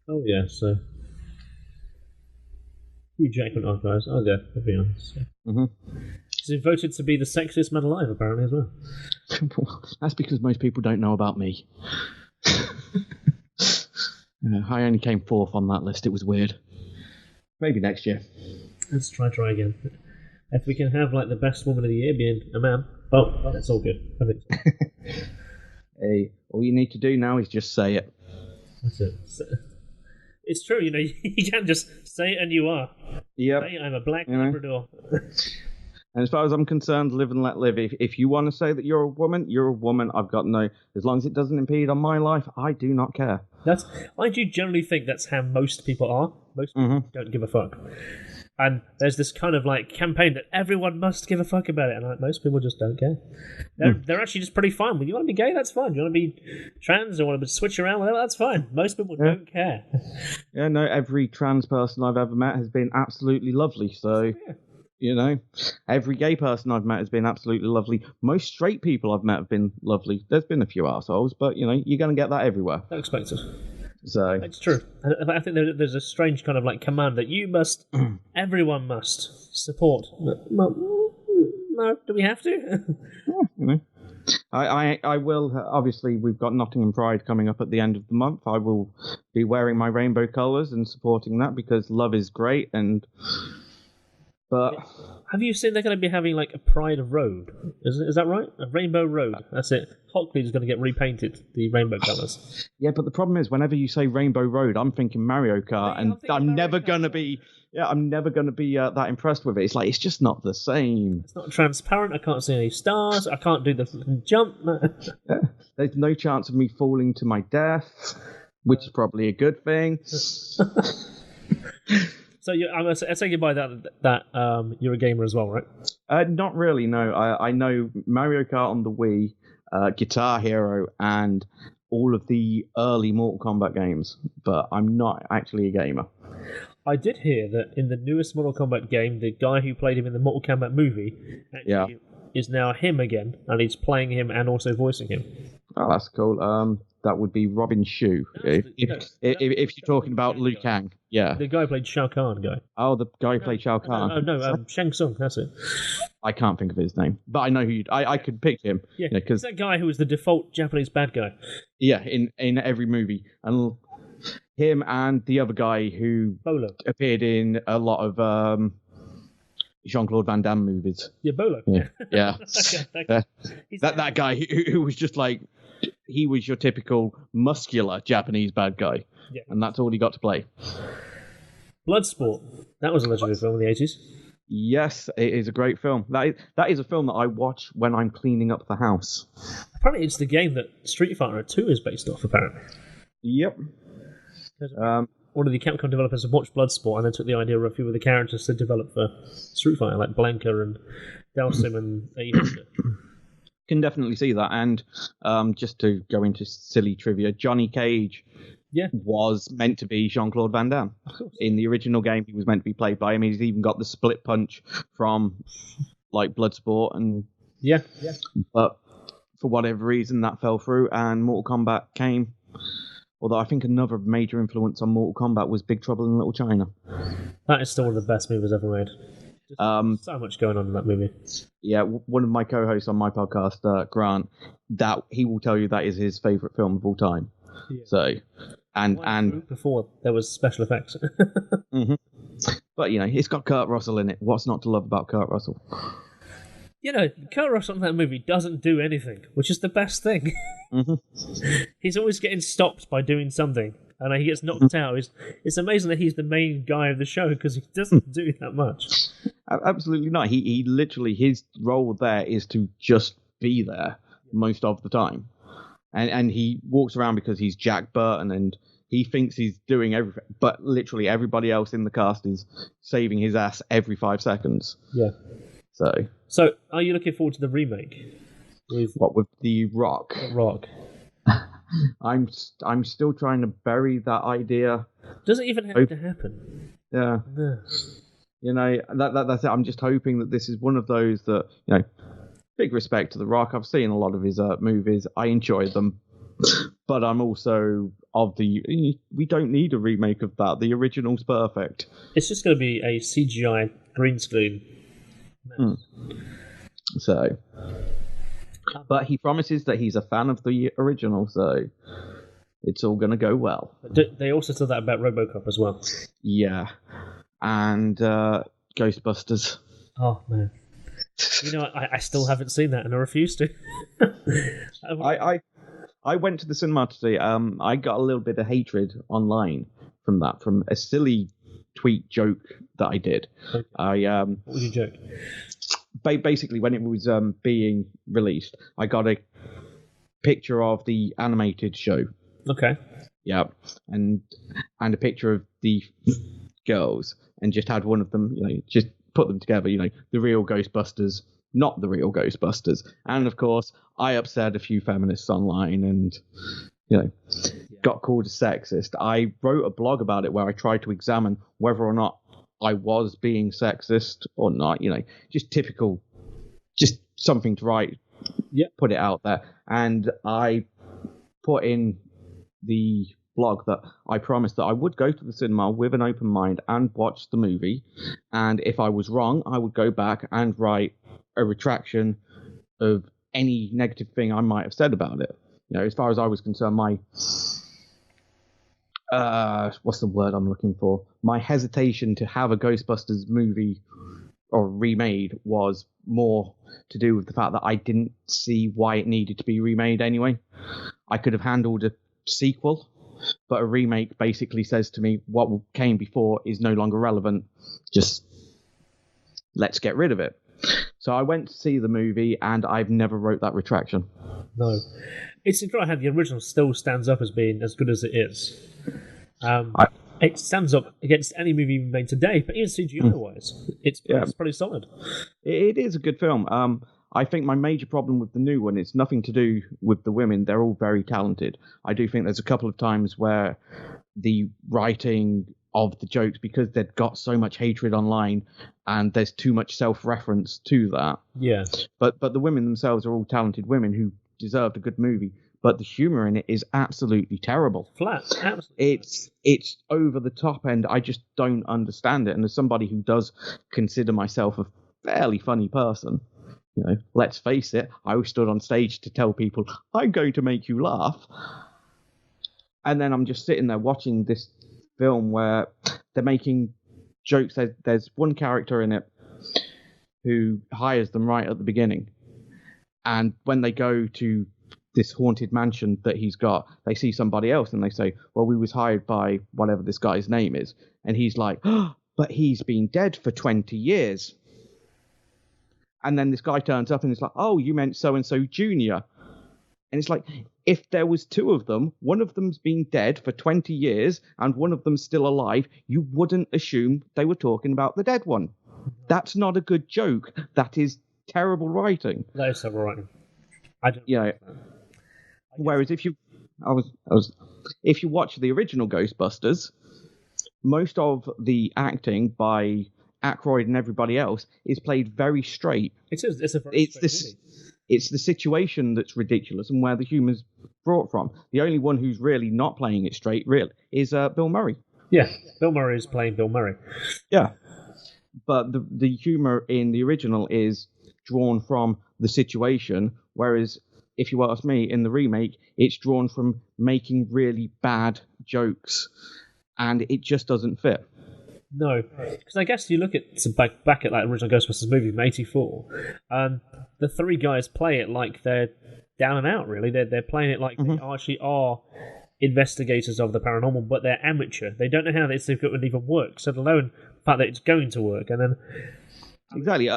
Oh, yeah, so Hugh Jackman archives. I'll be honest. Yeah. Mm-hmm. He's voted to be the sexiest man alive, apparently, as well. That's because most people don't know about me. I only came fourth on that list. It was weird. Maybe next year. Let's try again. If we can have the best woman of the year being a man, that's all good. I think so. Hey, all you need to do now is just say it. That's it. It's true, you can just say it and you are. Yep. Say I'm a black Labrador. And as far as I'm concerned, live and let live. If you want to say that you're a woman, you're a woman. I've got no... As long as it doesn't impede on my life, I do not care. I do generally think that's how most people are. Most people don't give a fuck. And there's this kind of like campaign that everyone must give a fuck about it, and like, most people just don't care. They're actually just pretty fine. Well, you want to be gay? That's fine. You want to be trans or want to switch around? Whatever, that's fine. Most people don't care. Yeah, no, every trans person I've ever met has been absolutely lovely. So, you know, every gay person I've met has been absolutely lovely. Most straight people I've met have been lovely. There's been a few assholes, but, you know, you're going to get that everywhere. Don't expect it. So it's true. I think there's a strange kind of like command that you must, everyone must support. No, do we have to? You know, I will. Obviously, we've got Nottingham Pride coming up at the end of the month. I will be wearing my rainbow colours and supporting that because love is great. But have you seen they're going to be having like a Pride Road? Is that right? A Rainbow Road. That's it. Hockley is going to get repainted, the rainbow colours. Yeah, but the problem is, whenever you say Rainbow Road, I'm thinking Mario Kart, and I'm never going to be. Yeah, I'm never going to be that impressed with it. It's like it's just not the same. It's not transparent. I can't see any stars. I can't do the jump. Yeah, there's no chance of me falling to my death, which is probably a good thing. So I take it by that you're a gamer as well, right? Not really, no. I know Mario Kart on the Wii, Guitar Hero, and all of the early Mortal Kombat games, but I'm not actually a gamer. I did hear that in the newest Mortal Kombat game, the guy who played him in the Mortal Kombat movie is now him again, and he's playing him and also voicing him. Oh, that's cool. That would be Robin Shou, if you're talking about Liu Kang. Yeah. The guy who played Shao Kahn guy. Oh, the guy who played Shao Kahn. No, Shang Tsung, that's it. I can't think of his name, but I know who I could pick him. Yeah, because that guy who was the default Japanese bad guy. Yeah, in every movie. And him and the other guy who Bolo appeared in a lot of Jean-Claude Van Damme movies. Yeah, Bolo. Yeah. That guy who was just like, he was your typical muscular Japanese bad guy. Yeah. And that's all he got to play. Bloodsport. That was a legendary film in the 80s. Yes, it is a great film. That is a film that I watch when I'm cleaning up the house. Apparently it's the game that Street Fighter 2 is based off, apparently. Yep. One of the Capcom developers had watched Bloodsport and then took the idea of a few of the characters to develop for Street Fighter, like Blanka and Dalsim and Honda. Can definitely see that. And just to go into silly trivia, Johnny Cage was meant to be Jean-Claude Van Damme. In the original game, he was meant to be played by him. He's even got the split punch from like Bloodsport. And but for whatever reason, that fell through and Mortal Kombat came. Although I think another major influence on Mortal Kombat was Big Trouble in Little China. That is still one of the best movies ever made. So much going on in that movie. Yeah, one of my co-hosts on my podcast, Grant, that he will tell you that is his favourite film of all time. Yeah. So, and before there was special effects. Mm-hmm. But you know, it's got Kurt Russell in it. What's not to love about Kurt Russell? You know, Kurt Russell in that movie doesn't do anything, which is the best thing. Mm-hmm. He's always getting stopped by doing something, and he gets knocked out. It's amazing that he's the main guy of the show because he doesn't do that much. Absolutely not. He literally, his role there is to just be there most of the time. And he walks around because he's Jack Burton and he thinks he's doing everything, but literally everybody else in the cast is saving his ass every 5 seconds. Yeah. So, are you looking forward to the remake? With The Rock? The Rock. I'm still trying to bury that idea. Does it even have to happen? Yeah. No. You know, that's it. I'm just hoping that this is one of those that, you know, big respect to The Rock. I've seen a lot of his movies. I enjoy them. But I'm also we don't need a remake of that. The original's perfect. It's just going to be a CGI green screen. So, but he promises that he's a fan of the original, so it's all going to go well. They also said that about RoboCop as well. Yeah, and Ghostbusters. Oh man, you know I still haven't seen that, and I refuse to. I went to the cinema today. I got a little bit of hatred online from a silly tweet joke that I did. Okay. What was your joke? Basically, when it was being released, I got a picture of the animated show. Okay. Yeah, and a picture of the girls, and just had one of them, just put them together, the real Ghostbusters, not the real Ghostbusters. And of course, I upset a few feminists online and, got called a sexist. I wrote a blog about it where I tried to examine whether or not I was being sexist or not, just typical, just something to write, put it out there. And I put in the blog that I promised that I would go to the cinema with an open mind and watch the movie, and if I was wrong, I would go back and write a retraction of any negative thing I might have said about it. As far as I was concerned, my what's the word I'm looking for? My hesitation to have a Ghostbusters movie or remade was more to do with the fact that I didn't see why it needed to be remade anyway. I could have handled a sequel, but a remake basically says to me what came before is no longer relevant. Just let's get rid of it. So I went to see the movie, and I've never wrote that retraction. No. It's incredible how the original still stands up as being as good as it is. It stands up against any movie made today, but even CGI-wise, it's pretty solid. It is a good film. I think my major problem with the new one is nothing to do with the women. They're all very talented. I do think there's a couple of times where the writing of the jokes, because they've got so much hatred online and there's too much self-reference to that. Yeah. But the women themselves are all talented women who deserved a good movie. But the humor in it is absolutely terrible. Flat. Absolutely. It's over the top, and I just don't understand it. And as somebody who does consider myself a fairly funny person, let's face it, I stood on stage to tell people, I'm going to make you laugh. And then I'm just sitting there watching this film where they're making jokes. There's one character in it who hires them right at the beginning. And when they go to this haunted mansion that he's got, they see somebody else and they say, well, we was hired by whatever this guy's name is. And he's like, oh, but he's been dead for 20 years. And then this guy turns up and it's like, oh, you meant so-and-so junior. And it's like, if there was two of them, one of them's been dead for 20 years and one of them's still alive, you wouldn't assume they were talking about the dead one. That's not a good joke. That is terrible writing. That is terrible writing. I don't Whereas if you watch the original Ghostbusters, most of the acting by Aykroyd and everybody else is played very straight. It's a very straight movie. It's the situation that's ridiculous and where the humor's brought from. The only one who's really not playing it straight, really, is Bill Murray. Yeah, Bill Murray is playing Bill Murray. Yeah, but the humor in the original is drawn from the situation, whereas if you ask me, in the remake, it's drawn from making really bad jokes, and it just doesn't fit. No, because I guess you look at back at that original Ghostbusters movie from '84, the three guys play it like they're down and out. Really, they're playing it like they actually are investigators of the paranormal, but they're amateur. They don't know how this equipment even works, let alone the fact that it's going to work. And then exactly,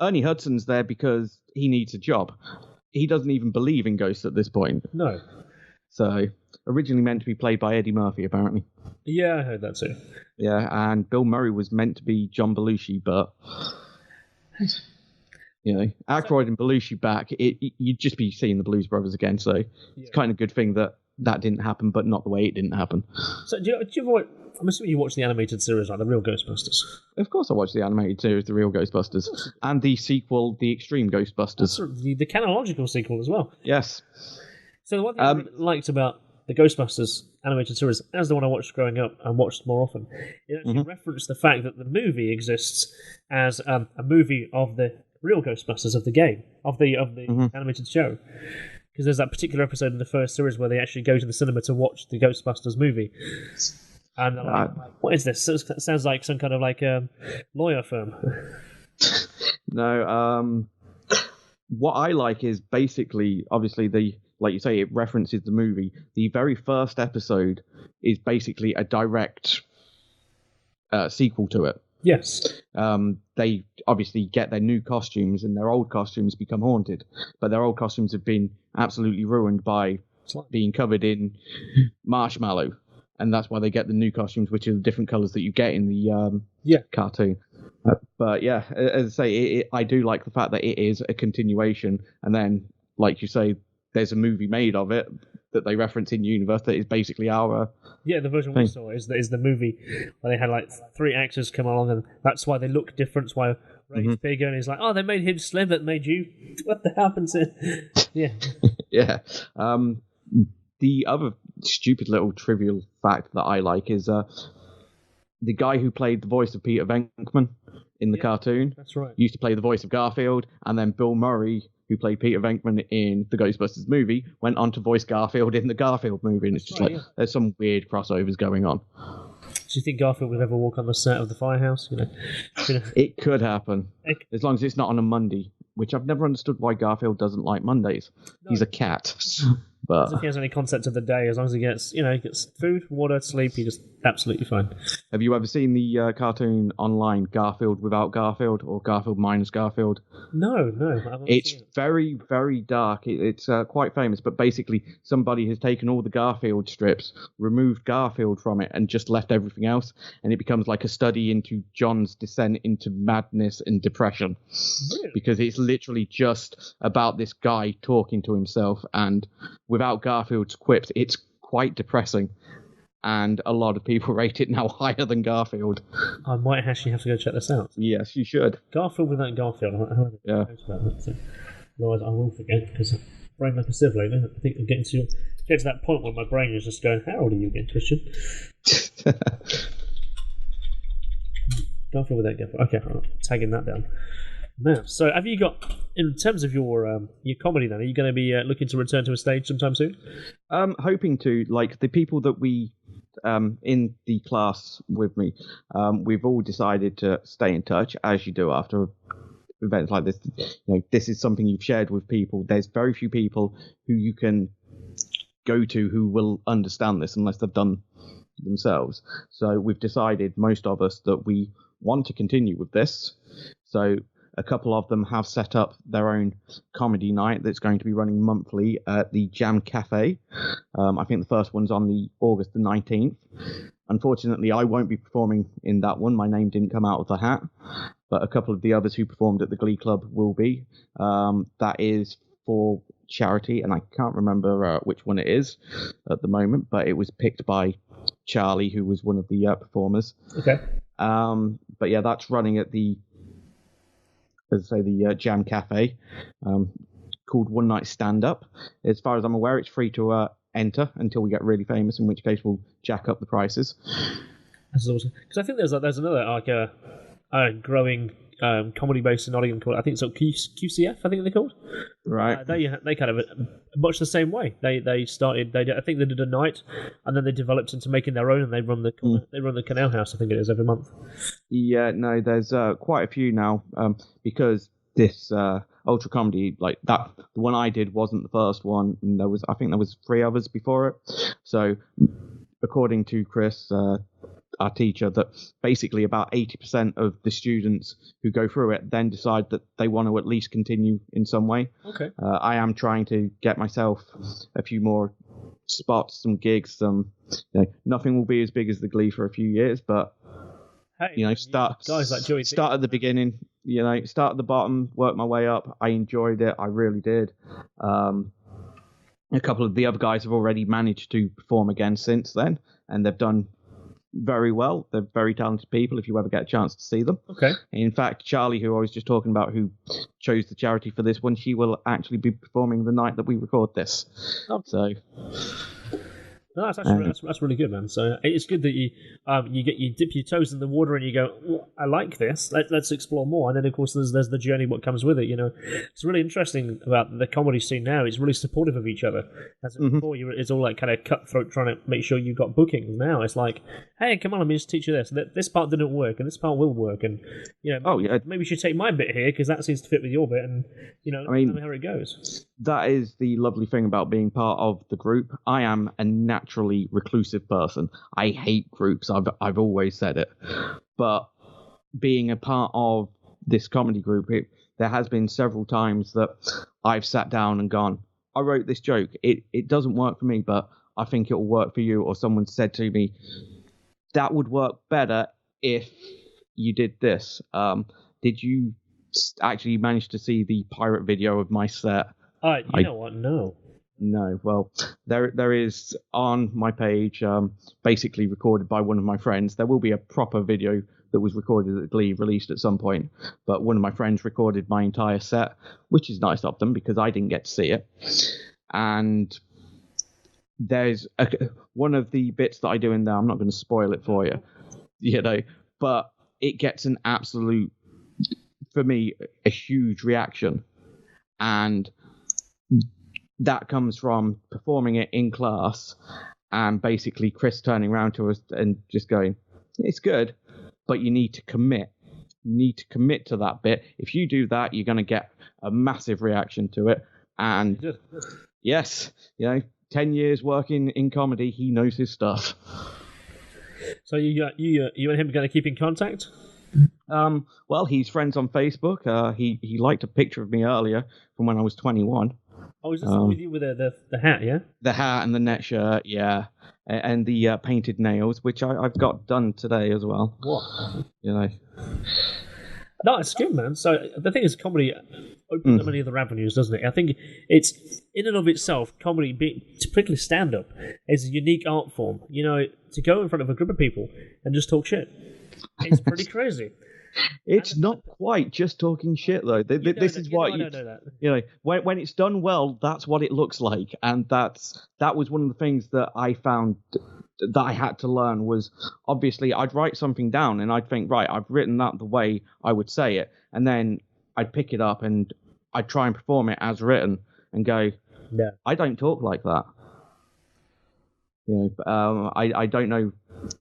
Ernie Hudson's there because he needs a job. He doesn't even believe in ghosts at this point. No. So, originally meant to be played by Eddie Murphy, apparently. Yeah, I heard that too. Yeah, and Bill Murray was meant to be John Belushi, but Aykroyd and Belushi back, you'd just be seeing the Blues Brothers again. So it's kind of a good thing that didn't happen, but not the way it didn't happen. So do you ever watch, I'm assuming you watch the animated series, like the real Ghostbusters? Of course I watched the animated series, The Real Ghostbusters, and the sequel, The Extreme Ghostbusters. The chronological sequel as well. Yes. So the one thing I really liked about the Ghostbusters animated series, as the one I watched growing up and watched more often, it actually referenced the fact that the movie exists as a movie of the real Ghostbusters of the game, of the animated show. Because there's that particular episode in the first series where they actually go to the cinema to watch the Ghostbusters movie. And they're like, what is this? It sounds like some kind of lawyer firm. No, what I like is basically, obviously, like you say, it references the movie. The very first episode is basically a direct sequel to it. Yes. They obviously get their new costumes and their old costumes become haunted, but their old costumes have been absolutely ruined by being covered in marshmallow. and that's why they get the new costumes, which are the different colours that you get in the cartoon. But yeah, as I say, I do like the fact that it is a continuation, and then, like you say, there's a movie made of it that they reference in universe that is basically our the version we saw is the movie where they had like 3 actors come along, and that's why they look different. That's why Ray's bigger, and he's like, oh, they made him slim, that made you. What the happened to? Yeah. Yeah. The other stupid little trivial fact that I like is the guy who played the voice of Peter Venkman in the cartoon. That's right. Used to play the voice of Garfield, and then Bill Murray, who played Peter Venkman in the Ghostbusters movie, went on to voice Garfield in the Garfield movie, and it's just there's some weird crossovers going on. Do you think Garfield would ever walk on the set of the Firehouse? It could happen, as long as it's not on a Monday, which I've never understood why Garfield doesn't like Mondays. No. He's a cat. But if he has any concept of the day, as long as he gets food, water, sleep, he's just absolutely fine. Have you ever seen the cartoon online, Garfield Without Garfield, or Garfield Minus Garfield? No. It's very, very dark. It's quite famous, but basically somebody has taken all the Garfield strips, removed Garfield from it, and just left everything else, and it becomes like a study into John's descent into madness and depression. Really? Because it's literally just about this guy talking to himself, and without Garfield's quips, it's quite depressing. And a lot of people rate it now higher than Garfield. I might actually have to go check this out. Yes, you should. Garfield Without Garfield. I heard about that. So, otherwise, I will forget, because I'm brain like a sieve lately. I think I'm getting to that point where my brain is just going, how old are you again, Kristian? Garfield Without Garfield. Okay, I'm tagging that down. Now, so have you got, in terms of your comedy then, are you going to be looking to return to a stage sometime soon? Hoping to. Like, the people that we, in the class with me, we've all decided to stay in touch, as you do after events like this. This is something you've shared with people. There's very few people who you can go to who will understand this unless they've done themselves. So we've decided, most of us, that we want to continue with this. So a couple of them have set up their own comedy night that's going to be running monthly at the Jam Cafe. I think the first one's on the August the 19th. Unfortunately, I won't be performing in that one. My name didn't come out of the hat. But a couple of the others who performed at the Glee Club will be. That is for charity, and I can't remember which one it is at the moment, but it was picked by Charlie, who was one of the performers. Okay. But yeah, that's running at the Jam Cafe, called One Night Stand Up. As far as I'm aware, it's free to enter until we get really famous, in which case we'll jack up the prices. That's awesome. Because I think there's another growing comedy base in Nottingham called, I think it's called QCF, I think they're called. Right. They kind of much the same way. They started. I think they did a night, and then they developed into making their own, and they run the Canal House, I think it is, every month. Yeah, no, there's quite a few now, because this ultra comedy, like that, the one I did wasn't the first one, and I think there was 3 others before it. So according to Chris, our teacher, that basically about 80% of the students who go through it then decide that they want to at least continue in some way. Okay. I am trying to get myself a few more spots, some gigs, nothing will be as big as the Glee for a few years, but start at the beginning, start at the bottom, work my way up. I enjoyed it. I really did. A couple of the other guys have already managed to perform again since then, and they've done very well. They're very talented people if you ever get a chance to see them. Okay. In fact, Charlie, who I was just talking about, who chose the charity for this one, she will actually be performing the night that we record this. Oh. So No, that's really good, man. So it's good that you dip your toes in the water and you go, well, I like this. Let's explore more. And then of course there's the journey, what comes with it. It's really interesting about the comedy scene now. It's really supportive of each other. As before, it's all like kind of cutthroat, trying to make sure you've got bookings. Now it's like, hey, come on, let me just teach you this. This part didn't work, and this part will work, and maybe you should take my bit here because that seems to fit with your bit, and I mean, how it goes. That is the lovely thing about being part of the group. I am a naturally reclusive person. I hate groups. I've always said it. But being a part of this comedy group, there has been several times that I've sat down and gone, I wrote this joke. It doesn't work for me, but I think it'll work for you. Or someone said to me, that would work better if you did this. Did you actually manage to see the pirate video of my set? You know what? No. No. Well, there is on my page, basically recorded by one of my friends. There will be a proper video that was recorded at Glee released at some point, but one of my friends recorded my entire set, which is nice of them because I didn't get to see it. And there's one of the bits that I do in there. I'm not going to spoil it for you, but it gets an absolute, for me, a huge reaction. And that comes from performing it in class and basically Chris turning around to us and just going, it's good, but you need to commit. You need to commit to that bit. If you do that, you're going to get a massive reaction to it. And yes, 10 years working in comedy, he knows his stuff. So you and him are going to keep in contact? Well, he's friends on Facebook. He liked a picture of me earlier from when I was 21. Oh, is this with you with the hat, yeah? The hat and the net shirt, yeah. And the painted nails, which I've got done today as well. What? No, it's good, man. So the thing is, comedy opens up many other avenues, doesn't it? I think it's, in and of itself, comedy, particularly stand-up, is a unique art form. To go in front of a group of people and just talk shit, it's pretty crazy. It's not quite just talking shit, though. This is what I know that. When it's done well, that's what it looks like, and that was one of the things that I found that I had to learn was, obviously I'd write something down and I'd think, right, I've written that the way I would say it, and then I'd pick it up and I'd try and perform it as written and go, yeah, I don't talk like that. I don't know.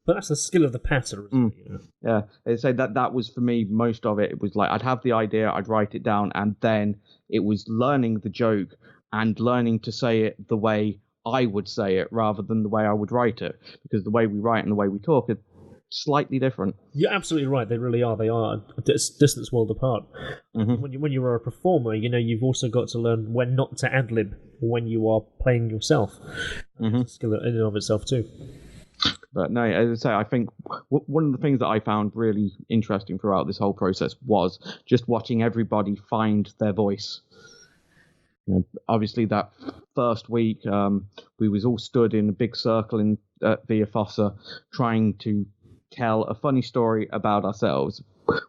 But that's the skill of the patter, isn't it? Yeah, so that was for me, most of it. It was like I'd have the idea, I'd write it down, and then it was learning the joke and learning to say it the way I would say it rather than the way I would write it, because the way we write and the way we talk are slightly different. You're absolutely right. They really are. They are a distance world apart. Mm-hmm. When you're a performer, you've also got to learn when not to ad-lib when you are playing yourself. Mm-hmm. It's a skill in and of itself too. But no, as I say, I think one of the things that I found really interesting throughout this whole process was just watching everybody find their voice. Obviously that first week, we was all stood in a big circle at Via Fossa trying to tell a funny story about ourselves,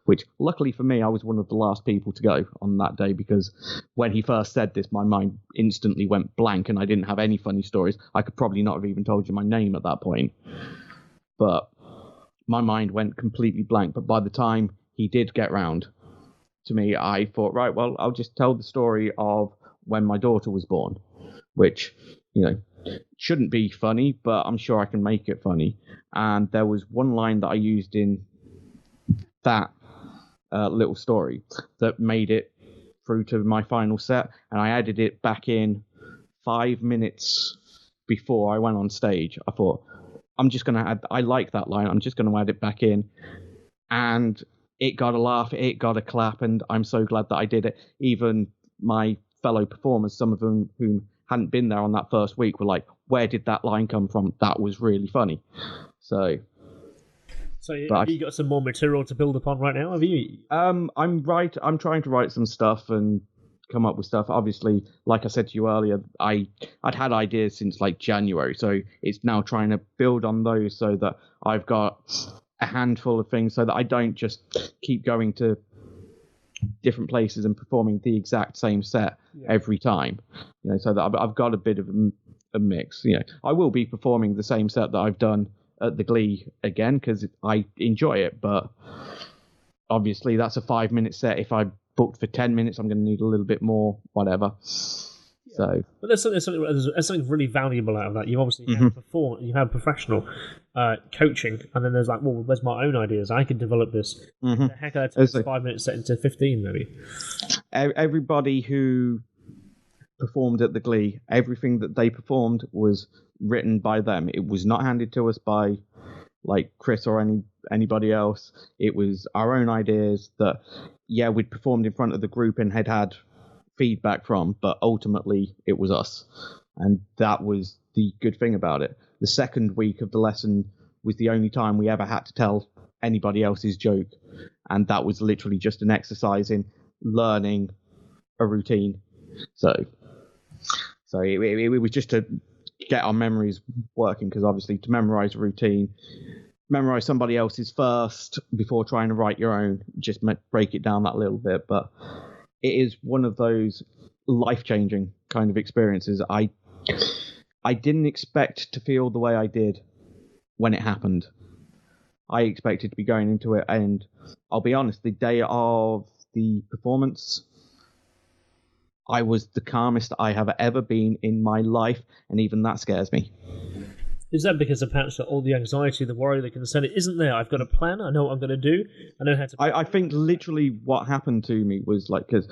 which luckily for me, I was one of the last people to go on that day, because when he first said this, my mind instantly went blank and I didn't have any funny stories. I could probably not have even told you my name at that point, but my mind went completely blank. But by the time he did get round to me, I thought, right, well, I'll just tell the story of when my daughter was born, which, shouldn't be funny, but I'm sure I can make it funny. And there was one line that I used in that little story that made it through to my final set, and I added it back in 5 minutes before I went on stage. I thought, I'm just going to add, I like that line, I'm just going to add it back in. And it got a laugh, it got a clap, and I'm so glad that I did it. Even my fellow performers, some of them who hadn't been there on that first week, were like, where did that line come from? That was really funny. So have you got some more material to build upon right now? Have you? I'm trying to write some stuff and come up with stuff. Obviously, like I said to you earlier, I'd had ideas since like January, so it's now trying to build on those so that I've got a handful of things so that I don't just keep going to different places and performing the exact same set every time. So that I've got a bit of a mix. I will be performing the same set that I've done at the Glee again because I enjoy it, but obviously that's a 5-minute set. If I booked for 10 minutes, I'm going to need a little bit more, whatever. So, but there's something really valuable out of that. You obviously you have professional coaching, and then there's like, well, there's my own ideas. I can develop this. The heck, I turn this 5 minutes set into 15, maybe. Everybody who performed at the Glee, everything that they performed was written by them. It was not handed to us by like Chris or anybody else. It was our own ideas that we'd performed in front of the group and had feedback from, but ultimately it was us, and that was the good thing about it. The second week of the lesson was the only time we ever had to tell anybody else's joke, and that was literally just an exercise in learning a routine. So it was just to get our memories working, because obviously to memorize a routine, memorize somebody else's first before trying to write your own, just break it down that little bit. But it is one of those life-changing kind of experiences. I didn't expect to feel the way I did when it happened. I expected to be going into it, and I'll be honest, the day of the performance, I was the calmest I have ever been in my life, and even that scares me. Is that because perhaps all the anxiety, the worry, the concern, it isn't there? I've got a plan. I know what I'm going to do. I know how to. I think literally what happened to me was like, because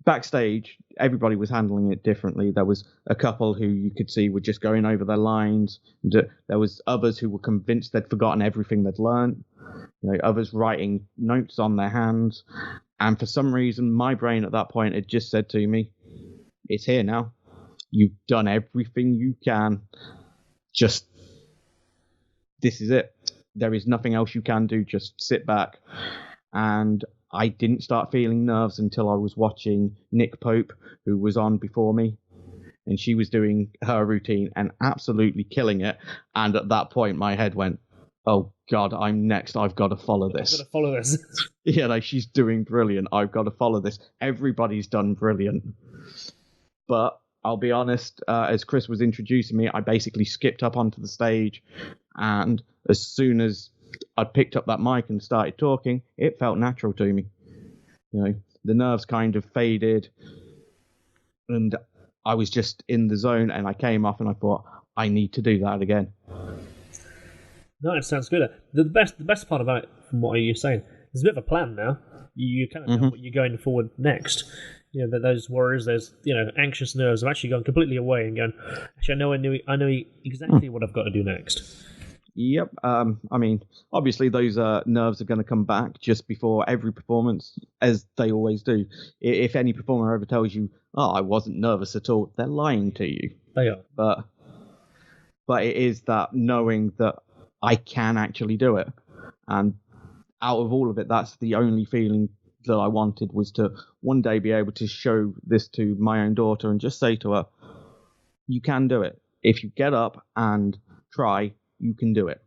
backstage, everybody was handling it differently. There was a couple who you could see were just going over their lines. There was others who were convinced they'd forgotten everything they'd learned. Others writing notes on their hands. And for some reason, my brain at that point had just said to me, it's here now. You've done everything you can. Just, this is it. There is nothing else you can do. Just sit back. And I didn't start feeling nerves until I was watching Nick Pope, who was on before me. And she was doing her routine and absolutely killing it. And at that point, my head went, oh, God, I'm next. I've got to follow this. I've got to follow this. Yeah, she's doing brilliant. I've got to follow this. Everybody's done brilliant. But I'll be honest, as Chris was introducing me, I basically skipped up onto the stage. And as soon as I picked up that mic and started talking, it felt natural to me. The nerves kind of faded. And I was just in the zone, and I came off and I thought, I need to do that again. No, it sounds good. The best part about it, from what you're saying, there's a bit of a plan now. You kind of know what you're going forward next. Those worries, those anxious nerves have actually gone completely away and going, actually, I know exactly what I've got to do next. Yep. I mean, obviously those nerves are going to come back just before every performance, as they always do. If any performer ever tells you, "Oh, I wasn't nervous at all," they're lying to you. They are. But it is that knowing that I can actually do it, and out of all of it, that's the only feeling that I wanted, was to one day be able to show this to my own daughter and just say to her, you can do it. If you get up and try, you can do it.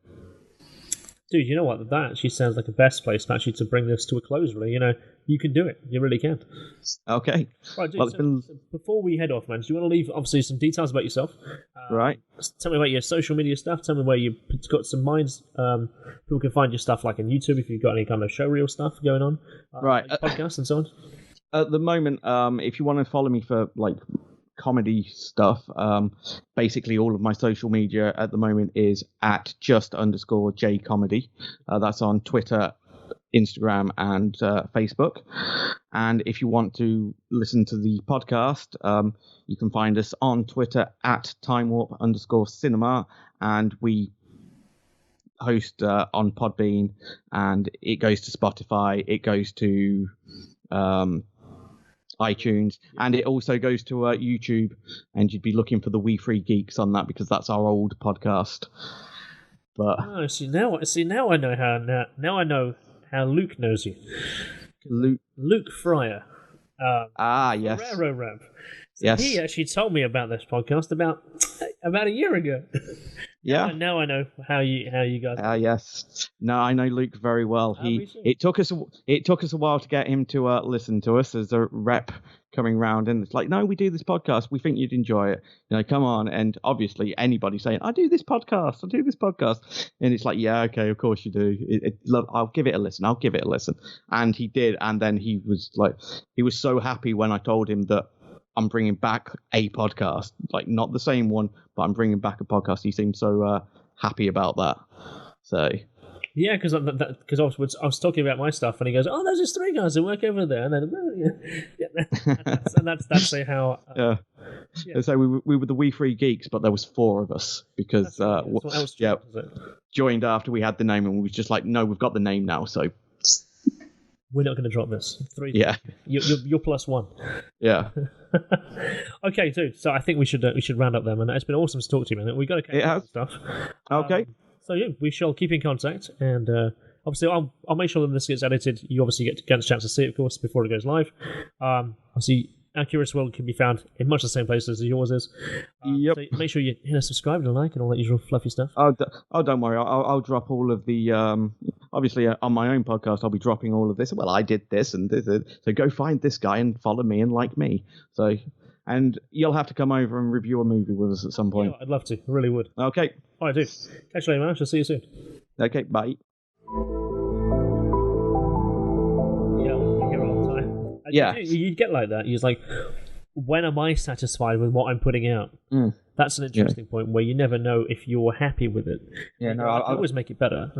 Dude, you know what? That actually sounds like the best place actually to bring this to a close, really. You can do it. You really can. Okay. Right, dude, so before we head off, man, do you want to leave, obviously, some details about yourself? Right. Tell me about your social media stuff. Tell me where you've got some minds. People can find your stuff like on YouTube if you've got any kind of showreel stuff going on. Right. Like podcasts and so on. At the moment, if you want to follow me for, comedy stuff, basically all of my social media at the moment is at @just_jcomedy. That's on Twitter, Instagram, and Facebook. And if you want to listen to the podcast, you can find us on Twitter at @timewarp_cinema, and we host on Podbean, and it goes to Spotify, it goes to iTunes, and it also goes to YouTube, and you'd be looking for the We Free Geeks on that, because that's our old podcast. But now I know how Luke knows you. Luke Fryer. Yes. Ferrero Rap. So yes. He actually told me about this podcast about a year ago. Yeah. Now I know how you guys. Yes. No, I know Luke very well. It took us a while to get him to listen to us as a rep coming round, and it's like, no, we do this podcast. We think you'd enjoy it. Come on. And obviously, anybody saying, I do this podcast, and it's like, yeah, okay, of course you do. I'll give it a listen. And he did, and then he was so happy when I told him that I'm bringing back a podcast, not the same one, but I'm bringing back a podcast. He seemed so happy about that. So yeah, because I was talking about my stuff, and he goes, "Oh, there's just 3 guys that work over there," and then that's how. Yeah. So we were the We Free Geeks, but there was 4 of us because joined after we had the name, and we was just like, no, we've got the name now, so. We're not going to drop this. 3. Yeah. You're +1. Yeah. Okay, dude. So I think we should round up there, man. It's been awesome to talk to you, man. We got to catch up and stuff. Okay. So yeah, we shall keep in contact, and obviously I'll make sure that this gets edited. You obviously get a chance to see it, of course, before it goes live. Obviously, Our Curious World can be found in much the same places as yours is. Yep. So make sure you subscribe and like and all that usual fluffy stuff. Oh, don't worry. I'll drop all of the. Obviously, on my own podcast, I'll be dropping all of this. Well, I did this and this. So go find this guy and follow me and like me. So, and you'll have to come over and review a movie with us at some point. Yeah, I'd love to. I really would. Okay. All right, dude. Catch you later, man. I'll see you soon. Okay. Bye. Yeah, we're here all the time. Yeah. You'd get like that. You're like, when am I satisfied with what I'm putting out? That's an interesting point where you never know if you're happy with it. Yeah, no, I always make it better.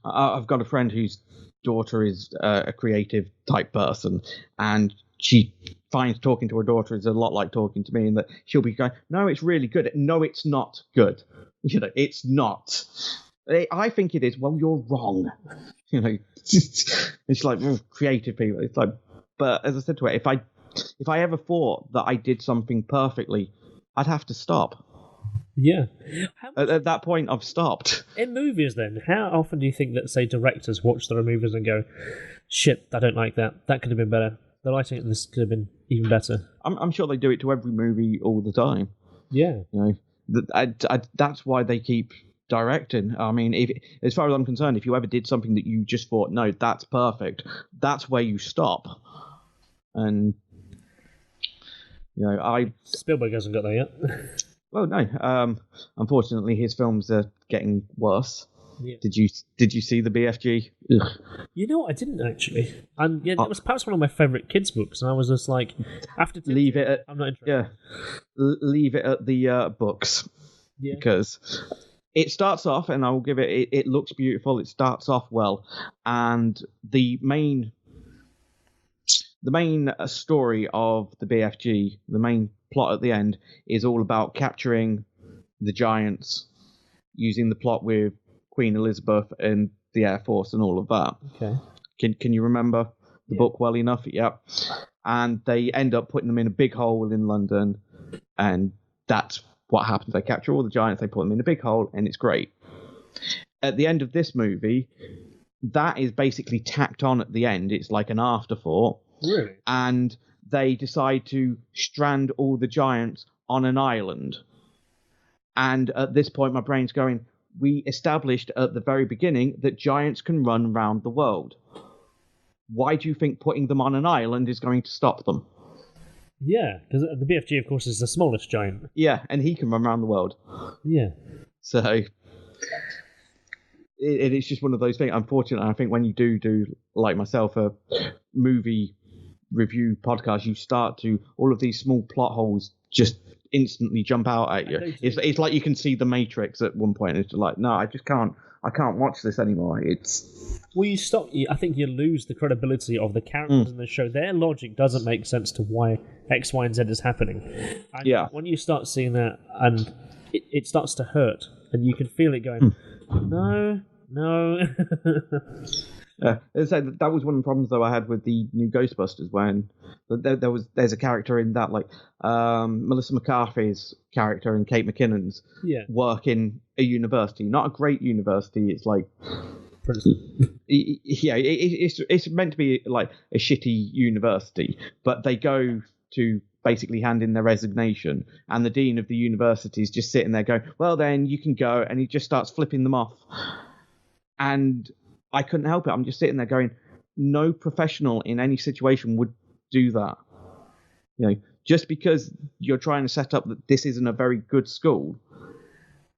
I've got a friend whose daughter is a creative type person, and she finds talking to her daughter is a lot like talking to me, in that she'll be going, "No, it's really good. No, it's not good. It's not. I think it is. Well, you're wrong." It's like creative people. It's like, but as I said to her, if I ever thought that I did something perfectly, I'd have to stop. Yeah. At that point, I've stopped. In movies, then, how often do you think that, say, directors watch their movies and go, "Shit, I don't like that. That could have been better. The lighting in this could have been even better." I'm sure they do it to every movie all the time. Yeah. That's why they keep directing. I mean, as far as I'm concerned, if you ever did something that you just thought, "No, that's perfect," that's where you stop. And Spielberg hasn't got there yet. Well, no. Unfortunately, his films are getting worse. Yeah. Did you see the BFG? Ugh. You know what? I didn't actually. And yeah, it was perhaps one of my favourite kids' books, and I was just like, after leave it at, I'm not interested. Yeah, leave it at the books. Yeah. Because it starts off, and I will give it. It looks beautiful. It starts off well, and the main story of the BFG, the main plot at the end, is all about capturing the giants, using the plot with Queen Elizabeth and the Air Force and all of that. Okay. Can you remember the book well enough? Yeah. And they end up putting them in a big hole in London, and that's what happens. They capture all the giants, they put them in a big hole, and it's great. At the end of this movie, that is basically tacked on at the end. It's like an afterthought. Really? And they decide to strand all the giants on an island. And at this point, my brain's going, we established at the very beginning that giants can run around the world. Why do you think putting them on an island is going to stop them? Yeah, because the BFG, of course, is the smallest giant. Yeah, and he can run around the world. Yeah. So it's just one of those things. Unfortunately, I think when you do like myself, a movie review podcast, you start to, all of these small plot holes just instantly jump out at you. It's like you can see the Matrix at one point. It's like, no, I can't watch this anymore. Well, you stop. I think you lose the credibility of the characters in the show. Their logic doesn't make sense to why X, Y, and Z is happening. And yeah. When you start seeing that, and it starts to hurt, and you can feel it going, no. That was one of the problems though I had with the new Ghostbusters, when there's a character in that, like Melissa McCarthy's character and Kate McKinnon's work in a university, not a great university. It's like it's meant to be like a shitty university, but they go to basically hand in their resignation, and the dean of the university is just sitting there going, "Well, then you can go," and he just starts flipping them off. And I couldn't help it. I'm just sitting there going, no professional in any situation would do that. Just because you're trying to set up that this isn't a very good school,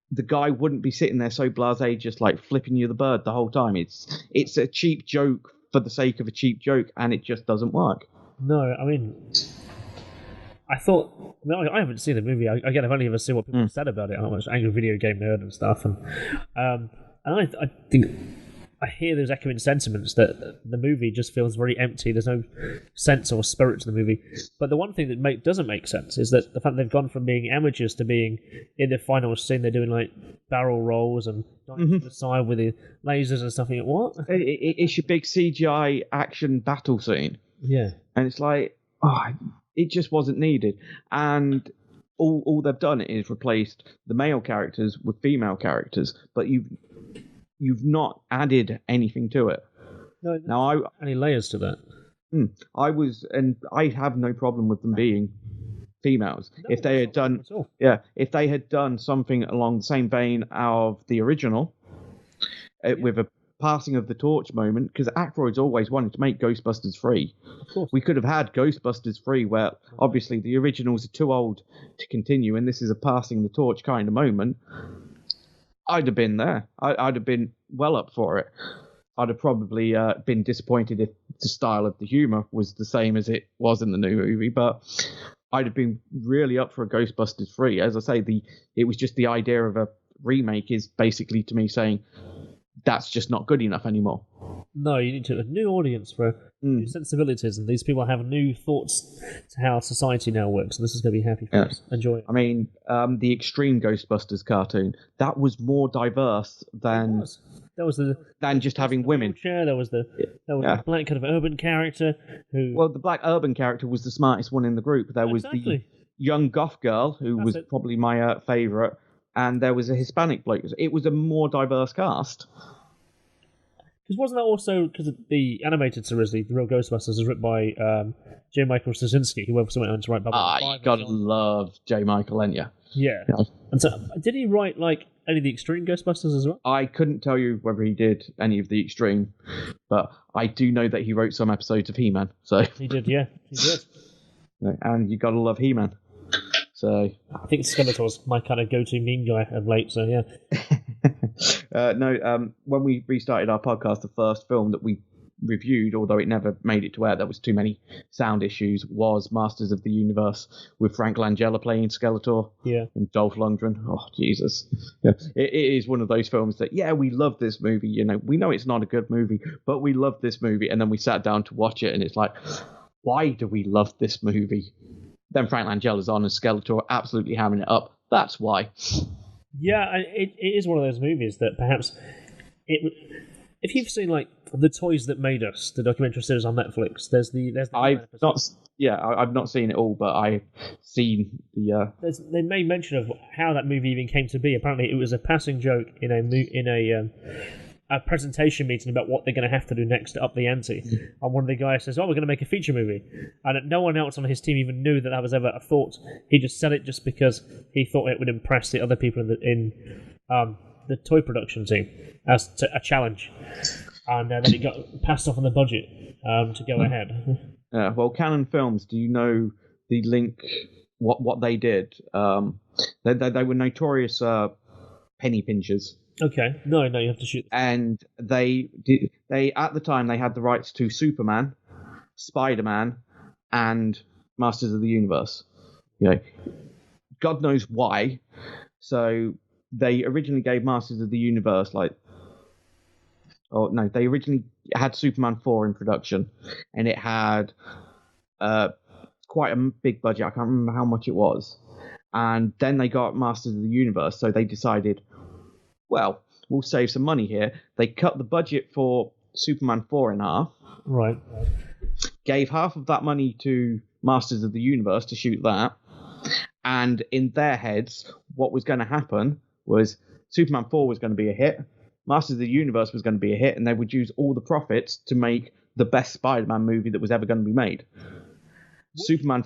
the guy wouldn't be sitting there so blasé, just like flipping you the bird the whole time. It's a cheap joke for the sake of a cheap joke, and it just doesn't work. No, I mean, I haven't seen the movie. Again, I've only ever seen what people said about it. I'm an angry video game nerd and stuff, and I think I hear those echoing sentiments that the movie just feels very empty. There's no sense or spirit to the movie. But the one thing that doesn't make sense is that the fact they've gone from being amateurs to being in the final scene, they're doing like barrel rolls and diving to the side with the lasers and stuff. You go, what? It's your big CGI action battle scene. Yeah. And it's like, it just wasn't needed. And all they've done is replaced the male characters with female characters, but you've not added anything to it. No, now any layers to that. I have no problem with them being females. No, if they had done something along the same vein of the original, with a passing of the torch moment, because Aykroyd's always wanted to make Ghostbusters 3. Of course. We could have had Ghostbusters 3 where obviously the originals are too old to continue and this is a passing the torch kind of moment. I'd have been there. I'd have been well up for it. I'd have probably been disappointed if the style of the humour was the same as it was in the new movie, but I'd have been really up for a Ghostbusters 3. As I say, it was just the idea of a remake is basically to me saying that's just not good enough anymore. No, you need a new audience for new sensibilities, and these people have new thoughts to how society now works, and this is going to be happy for us. Enjoy it. I mean, the Extreme Ghostbusters cartoon, that was more diverse than just having women. There was the black kind of urban character who... Well, the black urban character was the smartest one in the group. There was the young goth girl, who was probably my favourite, and there was a Hispanic bloke. It was a more diverse cast. Because wasn't that also because the animated series, the real Ghostbusters, is written by J. Michael Straczynski, who also went on to write Babylon 5. You gotta love J. Michael, ain't you? Yeah. And so, did he write like any of the Extreme Ghostbusters as well? I couldn't tell you whether he did any of the Extreme, but I do know that he wrote some episodes of He-Man. So he did, yeah, he did. And you gotta love He-Man. So I think Skeletor's my kind of go-to meme guy of late. So yeah. When we restarted our podcast, the first film that we reviewed, although it never made it to air, there was too many sound issues, was Masters of the Universe with Frank Langella playing Skeletor and Dolph Lundgren. Oh, Jesus. Yeah, it is one of those films that, we love this movie. You know, we know it's not a good movie, but we love this movie. And then we sat down to watch it and it's like, why do we love this movie? Then Frank Langella's on as Skeletor, absolutely hamming it up. That's why. Yeah, it is one of those movies that perhaps if you've seen like The Toys That Made Us, the documentary series on Netflix, there's the I've not seen it all, but I've seen the. They made mention of how that movie even came to be. Apparently, it was a passing joke in a presentation meeting about what they're going to have to do next to up the ante. And one of the guys says, we're going to make a feature movie. And no one else on his team even knew that was ever a thought. He just said it just because he thought it would impress the other people in the toy production team as a challenge. And then it got passed off on the budget to go ahead. Well, Canon Films, do you know the link, what they did? They were notorious penny pinchers. Okay, no, you have to shoot. And they at the time they had the rights to Superman, Spider-Man, and Masters of the Universe. God knows why. So they originally gave Masters of the Universe they originally had Superman 4 in production, and it had quite a big budget. I can't remember how much it was. And then they got Masters of the Universe, so they decided, well, we'll save some money here. They cut the budget for Superman 4 in half. Right. Gave half of that money to Masters of the Universe to shoot that. And in their heads, what was going to happen was Superman 4 was going to be a hit. Masters of the Universe was going to be a hit, and they would use all the profits to make the best Spider-Man movie that was ever going to be made. Superman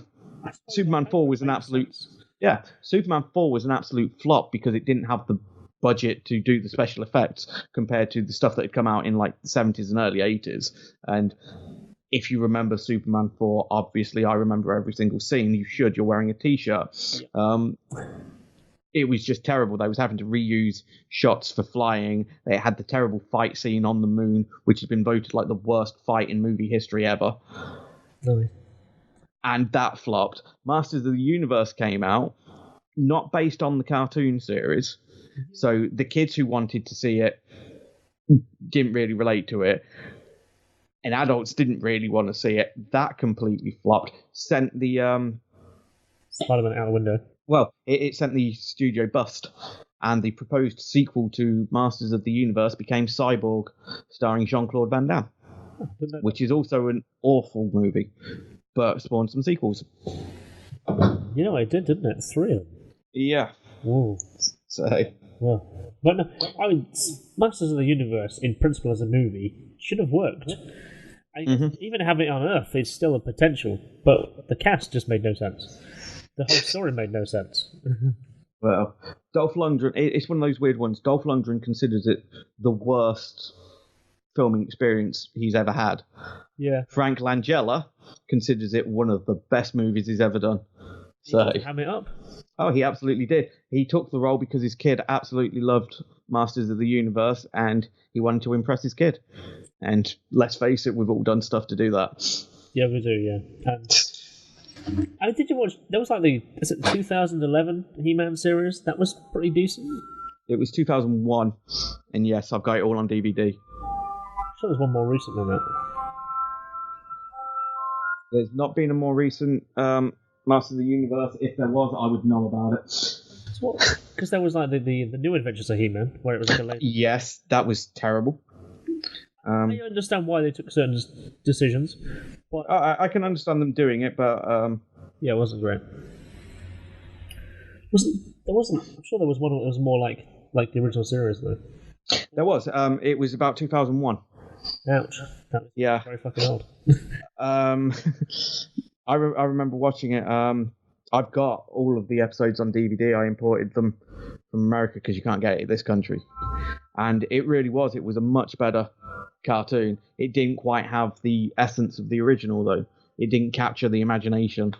4 was an absolute... Yeah, Superman 4 was an absolute flop because it didn't have the budget to do the special effects compared to the stuff that had come out in like the 70s and early 80s. And if you remember Superman 4, obviously I remember every single scene. You should. You're wearing a T-shirt. Yeah. It was just terrible. They was having to reuse shots for flying. They had the terrible fight scene on the moon, which has been voted like the worst fight in movie history ever. Really? And that flopped. Masters of the Universe came out, not based on the cartoon series. So the kids who wanted to see it didn't really relate to it. And adults didn't really want to see it. That completely flopped. Sent the Spider-Man out the window. Well, it sent the studio bust, and the proposed sequel to Masters of the Universe became Cyborg, starring Jean-Claude Van Damme, which is also an awful movie, but spawned some sequels. You know, it did, didn't it? 3 of them. Yeah. Whoa. So. Yeah. But no, I mean, Masters of the Universe, in principle, as a movie, should have worked. Even having it on Earth is still a potential, but the cast just made no sense. The whole story made no sense. Well, Dolph Lundgren, it's one of those weird ones. Dolph Lundgren considers it the worst filming experience he's ever had. Yeah. Frank Langella considers it one of the best movies he's ever done. So, did he ham it up? Oh, he absolutely did. He took the role because his kid absolutely loved Masters of the Universe, and he wanted to impress his kid. And let's face it, we've all done stuff to do that. Yeah, we do, yeah. And did you watch, there was like the 2011 He-Man series? That was pretty decent. It was 2001, and yes, I've got it all on DVD. I'm sure there's one more recent than that. There's not been a more recent Masters of the Universe. If there was, I would know about it. Because there was like the New Adventures of He-Man, where it was like a late... Yes, that was terrible. I understand why they took certain decisions. But I can understand them doing it, but... yeah, it wasn't great. I'm sure there was one that was more like the original series, though. There was. It was about 2001. Ouch. That was very fucking old. I remember watching it. I've got all of the episodes on DVD. I imported them from America because you can't get it in this country. And it really was. It was a much better cartoon. It didn't quite have the essence of the original, though. It didn't capture the imagination.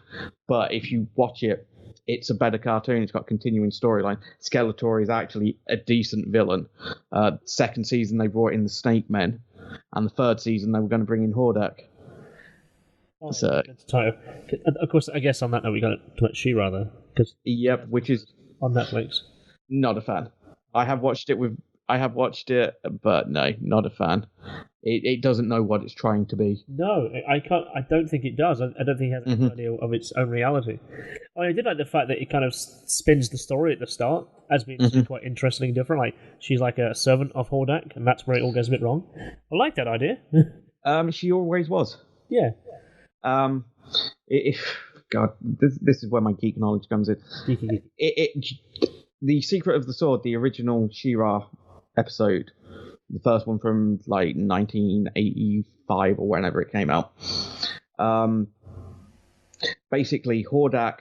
But if you watch it, it's a better cartoon. It's got continuing storyline. Skeletor is actually a decent villain. Second season, they brought in the Snake Men. And the third season, they were going to bring in Hordak. Oh, so, of course, I guess on that note, we got to She-Ra, though. Yep, which is... on Netflix. Not a fan. I have watched it, but no, not a fan. It doesn't know what it's trying to be. No, I don't think it does. I don't think it has any idea of its own reality. I did like the fact that it kind of spins the story at the start as being quite interesting and different. Like, she's like a servant of Hordak, and that's where it all goes a bit wrong. I like that idea. She always was. Yeah. God, this is where my geek knowledge comes in. The Secret of the Sword, the original She-Ra episode, the first one from like 1985 or whenever it came out. Basically, Hordak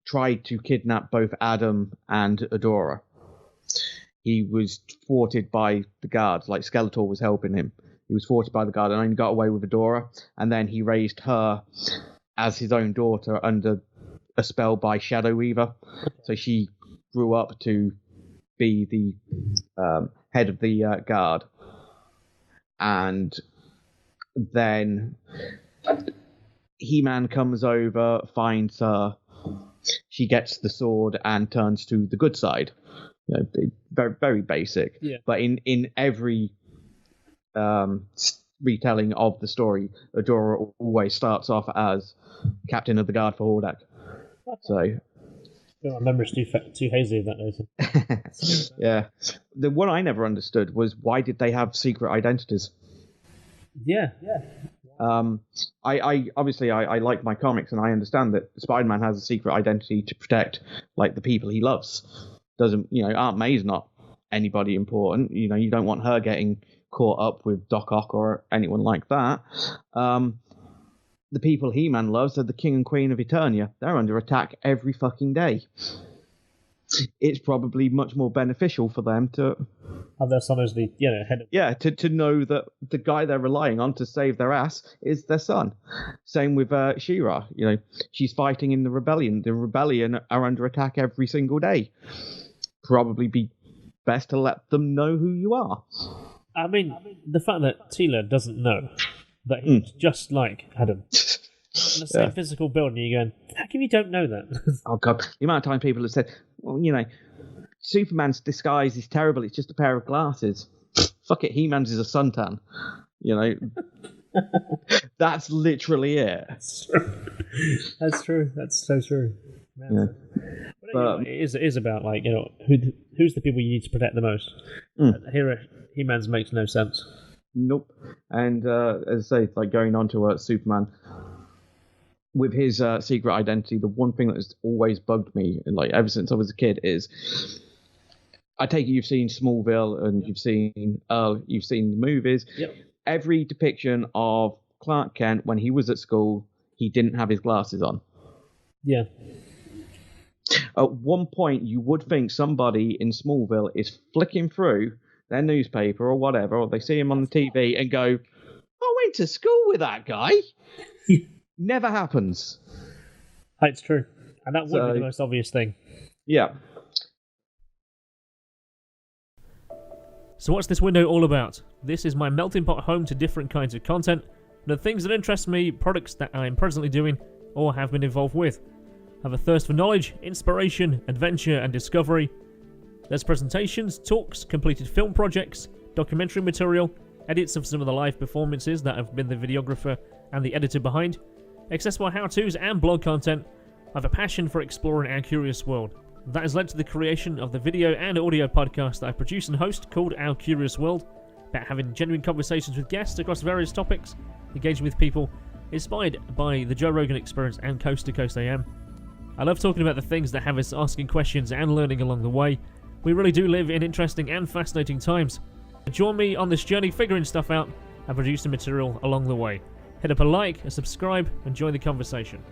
tried to kidnap both Adam and Adora. He was thwarted by the guards, like Skeletor was helping him. He was thwarted by the guard and only got away with Adora, and then he raised her as his own daughter under a spell by Shadow Weaver. So she grew up to be the head of the guard. And then He-Man comes over, finds her, she gets the sword and turns to the good side. You know, very, very basic. Yeah. But in every retelling of the story, Adora always starts off as captain of the guard for Hordak. So... my memory's too hazy of that, Nathan. Yeah. The one I never understood was why did they have secret identities? Yeah. I obviously like my comics, and I understand that Spider-Man has a secret identity to protect like the people he loves. Doesn't, Aunt May's not anybody important. You don't want her getting caught up with Doc Ock or anyone like that. The people He-Man loves are the King and Queen of Eternia. They're under attack every fucking day. It's probably much more beneficial for them to have their son as the head of... Yeah, to know that the guy they're relying on to save their ass is their son. Same with She-Ra. She's fighting in the rebellion. The rebellion are under attack every single day. Probably be best to let them know who you are. I mean, the fact that Tila doesn't know that he's just like Adam. In the same physical build, and you're going, how come you don't know that? Oh, God. The amount of time people have said, well, Superman's disguise is terrible. It's just a pair of glasses. fuck it, He-Man's is a suntan. You know, that's literally it. That's true. That's so true. Yeah. But it is about, like, you know, who's the people you need to protect the most. Here, He-Man's makes no sense. Nope. And as I say, like going on to Superman, with his secret identity, the one thing that has always bugged me, like ever since I was a kid, is I take it you've seen Smallville and you've seen the movies. Yep. Every depiction of Clark Kent when he was at school, he didn't have his glasses on. Yeah. At one point, you would think somebody in Smallville is flicking through their newspaper or whatever, or they see him on the TV and go, I went to school with that guy. Never happens. It's true. And that would be the most obvious thing. Yeah. So what's this window all about? This is my melting pot home to different kinds of content, the things that interest me, products that I'm presently doing or have been involved with. I have a thirst for knowledge, inspiration, adventure and discovery. There's presentations, talks, completed film projects, documentary material, edits of some of the live performances that I've been the videographer and the editor behind, accessible how-tos and blog content. I have a passion for exploring our curious world. That has led to the creation of the video and audio podcast that I produce and host called Our Curious World, about having genuine conversations with guests across various topics, engaging with people, inspired by the Joe Rogan Experience and Coast to Coast AM. I love talking about the things that have us asking questions and learning along the way. We really do live in interesting and fascinating times. Join me on this journey figuring stuff out and producing material along the way. Hit up a like, a subscribe, and join the conversation.